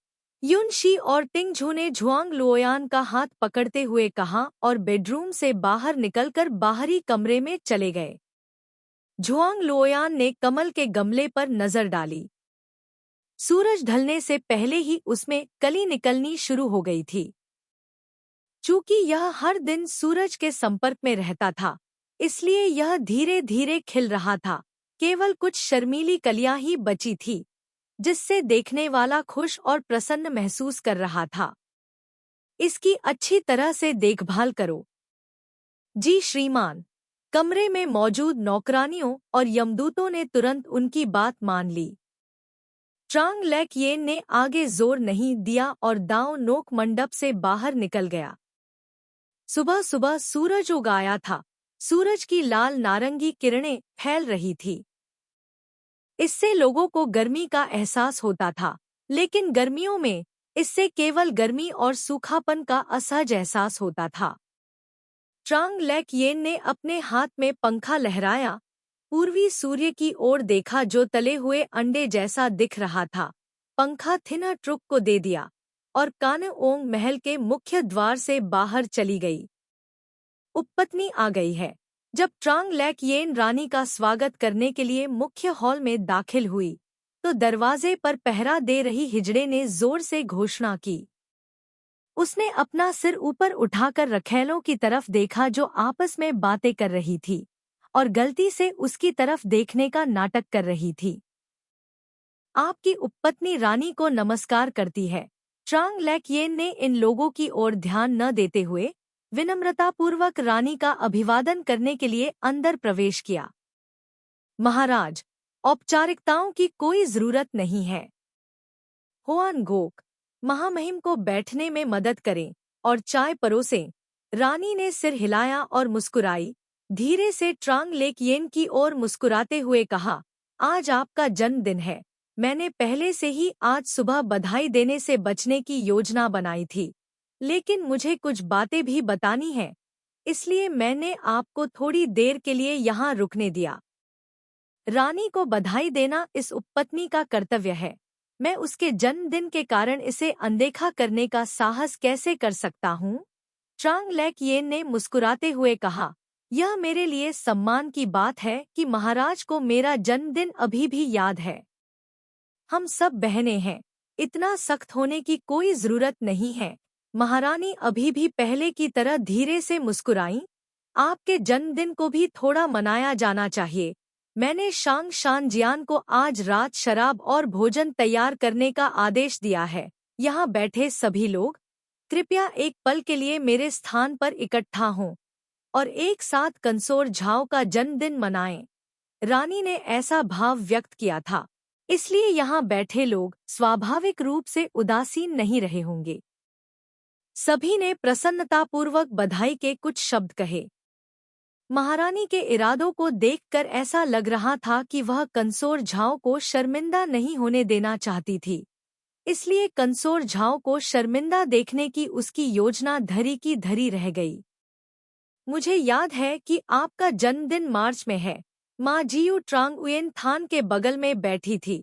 युनशी और टिंगझू ने झुआंग लुओयान का हाथ पकड़ते हुए कहा और बेडरूम से बाहर निकलकर बाहरी कमरे में चले गए। झुआंग लुओयान ने कमल के गमले पर नजर डाली। सूरज ढलने से पहले ही उसमें कली निकलनी शुरू हो गई थी। चूंकि यह हर दिन सूरज के संपर्क में रहता था, इसलिए यह धीरे धीरे खिल रहा था। केवल कुछ शर्मीली कलियां ही बची थी, जिससे देखने वाला खुश और प्रसन्न महसूस कर रहा था। इसकी अच्छी तरह से देखभाल करो। जी श्रीमान। कमरे में मौजूद नौकरानियों और यमदूतों ने तुरंत उनकी बात मान ली। ट्रांग लेक येन ने आगे जोर नहीं दिया और दाव नोक मंडप से बाहर निकल गया। सुबह सुबह सूरज उग आया था। सूरज की लाल नारंगी किरणें फैल रही थी। इससे लोगों को गर्मी का एहसास होता था, लेकिन गर्मियों में इससे केवल गर्मी और सूखापन का असहज एहसास होता था। ट्रांग लेक येन ने अपने हाथ में पंखा लहराया, पूर्वी सूर्य की ओर देखा जो तले हुए अंडे जैसा दिख रहा था। पंखा थिना ट्रुक को दे दिया और कानओंग महल के मुख्य द्वार से बाहर चली गई। उपपत्नी आ गई है। जब ट्रांग लेक येन रानी का स्वागत करने के लिए मुख्य हॉल में दाखिल हुई, तो दरवाजे पर पहरा दे रही हिजड़े ने जोर से घोषणा की। उसने अपना सिर ऊपर उठाकर रखैलों की तरफ देखा जो आपस में बातें कर रही थी और गलती से उसकी तरफ देखने का नाटक कर रही थी। आपकी उपपत्नी रानी को नमस्कार करती है। ट्रांग लेक येन ने इन लोगों की ओर ध्यान न देते हुए विनम्रतापूर्वक रानी का अभिवादन करने के लिए अंदर प्रवेश किया। महाराज, औपचारिकताओं की कोई जरूरत नहीं है। होआन गोक, महामहिम को बैठने में मदद करें और चाय परोसें। रानी ने सिर हिलाया और मुस्कुराई। धीरे से ट्रांग लेक येन की ओर मुस्कुराते हुए कहा, आज आपका जन्मदिन है। मैंने पहले से ही आज सुबह बधाई देने से बचने की योजना बनाई थी, लेकिन मुझे कुछ बातें भी बतानी हैं, इसलिए मैंने आपको थोड़ी देर के लिए यहाँ रुकने दिया। रानी को बधाई देना इस उपपत्नी का कर्तव्य है। मैं उसके जन्मदिन के कारण इसे अनदेखा करने का साहस कैसे कर सकता हूँ? ट्रांग लेक येन ने मुस्कुराते हुए कहा, यह मेरे लिए सम्मान की बात है कि महाराज को मेरा जन्मदिन अभी भी याद है। हम सब बहनें हैं, इतना सख्त होने की कोई जरूरत नहीं है। महारानी अभी भी पहले की तरह धीरे से मुस्कुराईं। आपके जन्मदिन को भी थोड़ा मनाया जाना चाहिए। मैंने शांग शान जियान को आज रात शराब और भोजन तैयार करने का आदेश दिया है। यहाँ बैठे सभी लोग कृपया एक पल के लिए मेरे स्थान पर इकट्ठा हों और एक साथ कंसोर झाओ का जन्मदिन मनाएं। रानी ने ऐसा भाव व्यक्त किया था, इसलिए यहाँ बैठे लोग स्वाभाविक रूप से उदासीन नहीं रहे होंगे। सभी ने प्रसन्नतापूर्वक बधाई के कुछ शब्द कहे। महारानी के इरादों को देखकर ऐसा लग रहा था कि वह कंसोर झाओ को शर्मिंदा नहीं होने देना चाहती थी, इसलिए कंसोर झाओ को शर्मिंदा देखने की उसकी योजना धरी की धरी रह गई। मुझे याद है कि आपका जन्मदिन मार्च में है। माँ जियू ट्रांग उयेन थान के बगल में बैठी थी।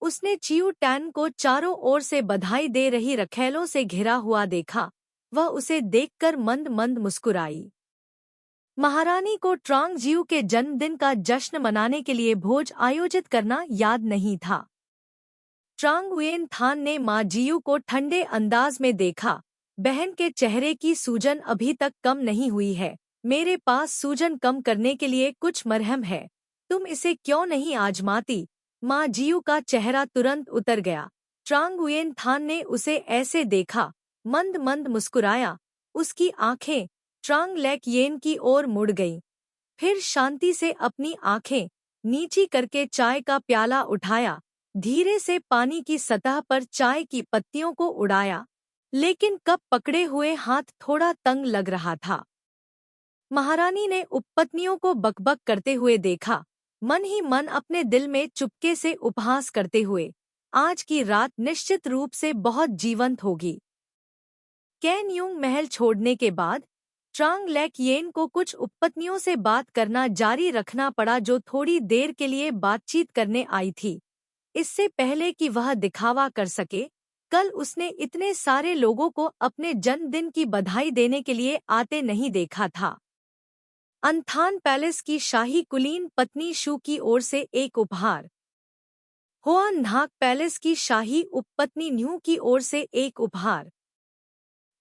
उसने चियू टैन को चारों ओर से बधाई दे रही रखैलों से घिरा हुआ देखा। वह उसे देखकर मंद मंद मुस्कुराई। महारानी को ट्रांग जियू के जन्मदिन का जश्न मनाने के लिए भोज आयोजित करना याद नहीं था। ट्रांग उयेन थान ने माँ जियू को ठंडे अंदाज में देखा। बहन के चेहरे की सूजन अभी तक कम नहीं हुई है। मेरे पास सूजन कम करने के लिए कुछ मरहम है, तुम इसे क्यों नहीं आजमाती? माँ जियू का चेहरा तुरंत उतर गया। ट्रांग उयेन थान ने उसे ऐसे देखा, मंद मंद मुस्कुराया। उसकी आंखें ट्रांग लेक येन की ओर मुड़ गईं। फिर शांति से अपनी आंखें नीची करके चाय का प्याला उठाया, धीरे से पानी की सतह पर चाय की पत्तियों को उड़ाया, लेकिन कप पकड़े हुए हाथ थोड़ा तंग लग रहा था। महारानी ने उपपत्नियों को बकबक करते हुए देखा, मन ही मन अपने दिल में चुपके से उपहास करते हुए, आज की रात निश्चित रूप से बहुत जीवंत होगी। कैन यूंग महल छोड़ने के बाद ट्रांग लेक येन को कुछ उपपत्नियों से बात करना जारी रखना पड़ा जो थोड़ी देर के लिए बातचीत करने आई थी। इससे पहले कि वह दिखावा कर सके, कल उसने इतने सारे लोगों को अपने जन्मदिन की बधाई देने के लिए आते नहीं देखा था। अंथान पैलेस की शाही कुलीन पत्नी शू की ओर से एक उपहार। होआन न्हाक पैलेस की शाही उपपत्नी न्यू की ओर से एक उपहार।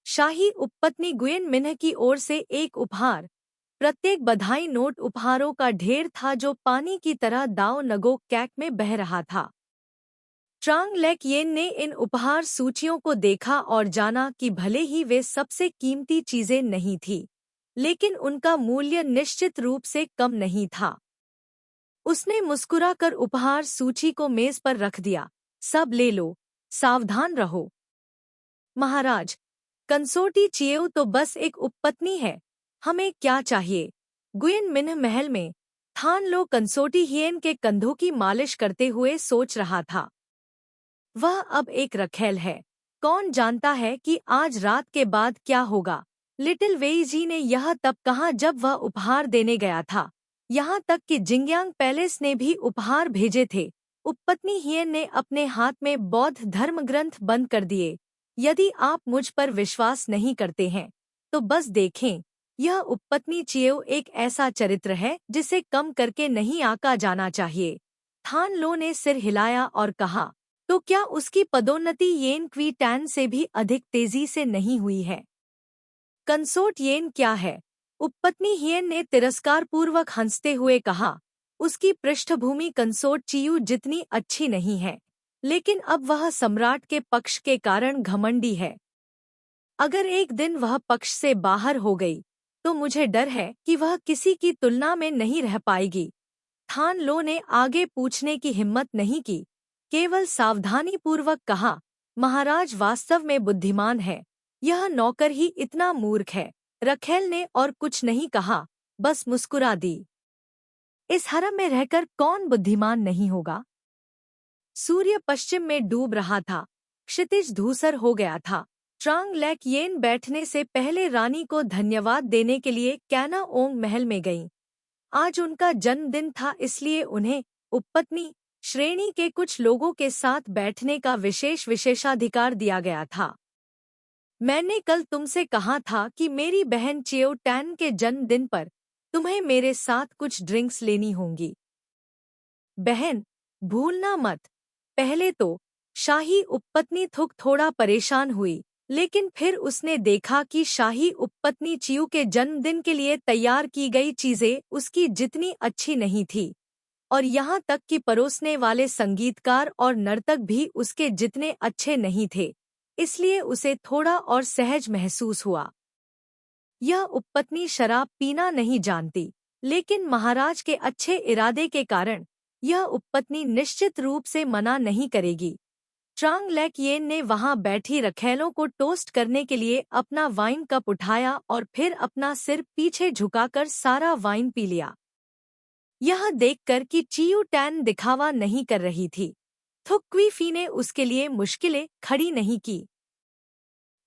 शाही उपपत्नी गुयेन मिन्ह की ओर से एक उपहार। प्रत्येक बधाई नोट उपहारों का ढेर था जो पानी की तरह दाव नगोक कैक में बह रहा था। ट्रांग लेक येन ने इन उपहार सूचियों को देखा और जाना कि भले ही वे सबसे कीमती चीजें नहीं थी, लेकिन उनका मूल्य निश्चित रूप से कम नहीं था। उसने मुस्कुराकर उपहार सूची को मेज पर रख दिया। सब ले लो, सावधान रहो। महाराज, कंसोर्टी चिएउ तो बस एक उपपत्नी है, हमें क्या चाहिए? गुयेन मिन्ह महल में थान लो कंसोर्टी हियन के कंधों की मालिश करते हुए सोच रहा था। वह अब एक रखेल है। कौन जानता है कि आज रात के बाद क्या होगा? लिटिल वेईजी ने यह तब कहा जब वह उपहार देने गया था। यहाँ तक कि जिंगयांग पैलेस ने भी उपहार भेजे थे। उपपत्नी हियन ने अपने हाथ में बौद्ध धर्म ग्रंथ बंद कर दिए। यदि आप मुझ पर विश्वास नहीं करते हैं, तो बस देखें। यह उपपत्नी चिएउ एक ऐसा चरित्र है जिसे कम करके नहीं आंका जाना चाहिए। थान लो ने सिर हिलाया और कहा, तो क्या उसकी पदोन्नति येन क्वी टैन से भी अधिक तेजी से नहीं हुई है? कंसोर्ट येन क्या है? उपपत्नी हियन ने तिरस्कारपूर्वक हंसते हुए कहा, उसकी पृष्ठभूमि कंसोर्ट चियू जितनी अच्छी नहीं है, लेकिन अब वह सम्राट के पक्ष के कारण घमंडी है। अगर एक दिन वह पक्ष से बाहर हो गई, तो मुझे डर है कि वह किसी की तुलना में नहीं रह पाएगी। थान लो ने आगे पूछने की हिम्मत नहीं की, केवल सावधानीपूर्वक कहा, महाराज वास्तव में बुद्धिमान है, यह नौकर ही इतना मूर्ख है। रखेल ने और कुछ नहीं कहा, बस मुस्कुरा दी। इस हरम में रहकर कौन बुद्धिमान नहीं होगा? सूर्य पश्चिम में डूब रहा था, क्षितिज धूसर हो गया था। ट्रांग लेक येन बैठने से पहले रानी को धन्यवाद देने के लिए कैना ओंग महल में गईं। आज उनका जन्मदिन था, इसलिए उन्हें उपपत्नी श्रेणी के कुछ लोगों के साथ बैठने का विशेषाधिकार दिया गया था। मैंने कल तुमसे कहा था कि मेरी बहन चिएउ टैन के जन्मदिन पर तुम्हें मेरे साथ कुछ ड्रिंक्स लेनी होंगी। बहन, भूलना मत। पहले तो शाही उपपत्नी थुक थोड़ा परेशान हुई, लेकिन फिर उसने देखा कि शाही उपपत्नी चियू के जन्मदिन के लिए तैयार की गई चीजें उसकी जितनी अच्छी नहीं थी, और यहाँ तक कि परोसने वाले संगीतकार और नर्तक भी उसके जितने अच्छे नहीं थे, इसलिए उसे थोड़ा और सहज महसूस हुआ। यह उपपत्नी शराब पीना नहीं जानती, लेकिन महाराज के अच्छे इरादे के कारण यह उपपत्नी निश्चित रूप से मना नहीं करेगी। ट्रांग लेक येन ने वहां बैठी रखेलों को टोस्ट करने के लिए अपना वाइन कप उठाया और फिर अपना सिर पीछे झुकाकर सारा वाइन पी लिया। यह देखकर कि चियू टैन दिखावा नहीं कर रही थी, थुक क्वी फी ने उसके लिए मुश्किलें खड़ी नहीं की।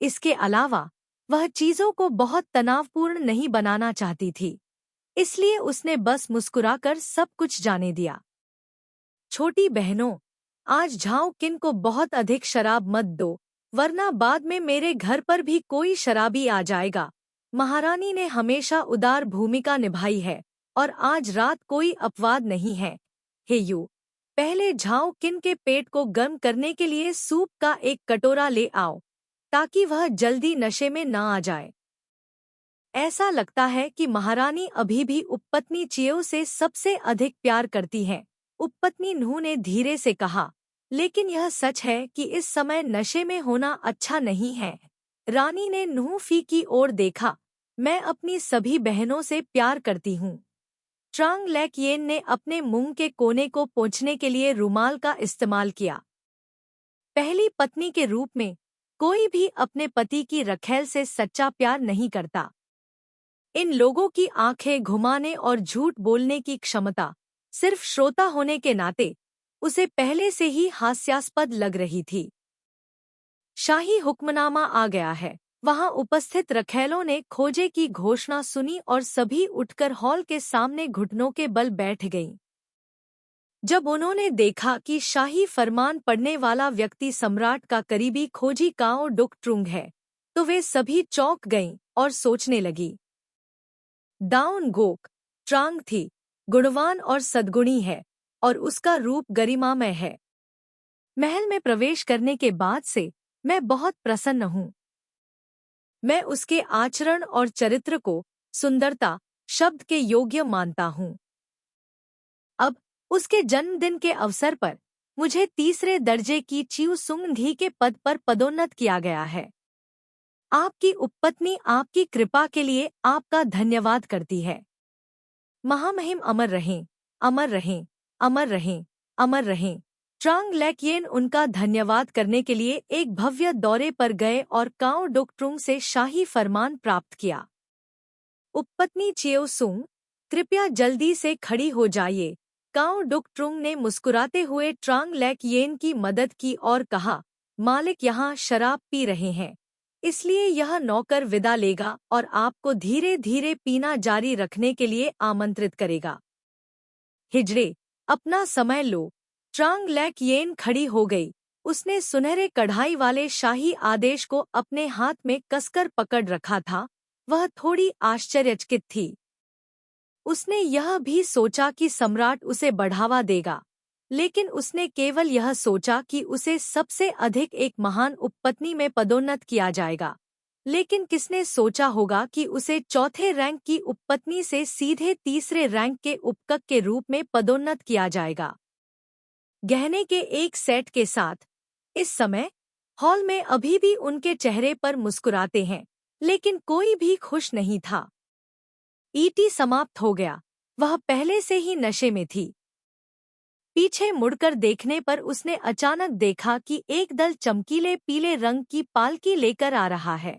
इसके अलावा वह चीजों को बहुत तनावपूर्ण नहीं बनाना चाहती थी, इसलिए उसने बस मुस्कुराकर सब कुछ जाने दिया। छोटी बहनों, आज झाओ किन को बहुत अधिक शराब मत दो, वरना बाद में मेरे घर पर भी कोई शराबी आ जाएगा। महारानी ने हमेशा उदार भूमिका निभाई है, और आज रात कोई अपवाद नहीं है। हे यू, पहले झाओ किन के पेट को गर्म करने के लिए सूप का एक कटोरा ले आओ, ताकि वह जल्दी नशे में न आ जाए। ऐसा लगता है कि महारानी अभी भी उपपत्नी चिएउ से सबसे अधिक प्यार करती हैं। उपपत्नी न्हू ने धीरे से कहा, लेकिन यह सच है कि इस समय नशे में होना अच्छा नहीं है। रानी ने न्हू फी की ओर देखा, मैं अपनी सभी बहनों से प्यार करती हूँ। ट्रांग लेक येन ने अपने मुंह के कोने को पोंछने के लिए रुमाल का इस्तेमाल किया। पहली पत्नी के रूप में कोई भी अपने पति की रखेल से सच्चा प्यार नहीं करता। इन लोगों की आंखें घुमाने और झूठ बोलने की क्षमता सिर्फ श्रोता होने के नाते उसे पहले से ही हास्यास्पद लग रही थी। शाही हुक्मनामा आ गया है। वहां उपस्थित रखेलों ने खोजे की घोषणा सुनी और सभी उठकर हॉल के सामने घुटनों के बल बैठ गईं। जब उन्होंने देखा कि शाही फरमान पढ़ने वाला व्यक्ति सम्राट का करीबी खोजी काओ डुक ट्रुंग है, तो वे सभी चौंक गईं और सोचने लगी। दाउन गोक ट्रांग थी, गुणवान और सद्गुणी है, और उसका रूप गरिमामय है। महल में प्रवेश करने के बाद से मैं बहुत प्रसन्न हूँ। मैं उसके आचरण और चरित्र को सुंदरता शब्द के योग्य मानता हूँ। अब उसके जन्मदिन के अवसर पर मुझे तीसरे दर्जे की चिऊ सुंग धी के पद पर पदोन्नत किया गया है। आपकी उपपत्नी आपकी कृपा के लिए आपका धन्यवाद करती है। महामहिम अमर रहें, अमर रहें, अमर रहें, अमर रहें। ट्रांग लैकियन उनका धन्यवाद करने के लिए एक भव्य दौरे पर गए और काओ डुक ट्रुंग से शाही फरमान प्राप्त किया। उपपत्नी चियो सुंग, कृपया जल्दी से खड़ी हो जाइए। काओ डुक ट्रुंग ने मुस्कुराते हुए ट्रांग लैकियन की मदद की और कहा, मालिक यहाँ शराब पी रहे हैं, इसलिए यह नौकर विदा लेगा और आपको धीरे धीरे पीना जारी रखने के लिए आमंत्रित करेगा। हिजड़े, अपना समय लो। ट्रांग लैकियन खड़ी हो गई। उसने सुनहरे कढ़ाई वाले शाही आदेश को अपने हाथ में कसकर पकड़ रखा था। वह थोड़ी आश्चर्यचकित थी। उसने यह भी सोचा कि सम्राट उसे बढ़ावा देगा, लेकिन उसने केवल यह सोचा कि उसे सबसे अधिक एक महान उपपत्नी में पदोन्नत किया जाएगा। लेकिन किसने सोचा होगा कि उसे चौथे रैंक की उपपत्नी से सीधे तीसरे रैंक के उपकक के रूप में पदोन्नत किया जाएगा। गहने के एक सेट के साथ इस समय हॉल में अभी भी उनके चेहरे पर मुस्कुराते हैं, लेकिन कोई भी खुश नहीं था। ईटी समाप्त हो गया। वह पहले से ही नशे में थी। पीछे मुड़कर देखने पर उसने अचानक देखा कि एक दल चमकीले पीले रंग की पालकी लेकर आ रहा है।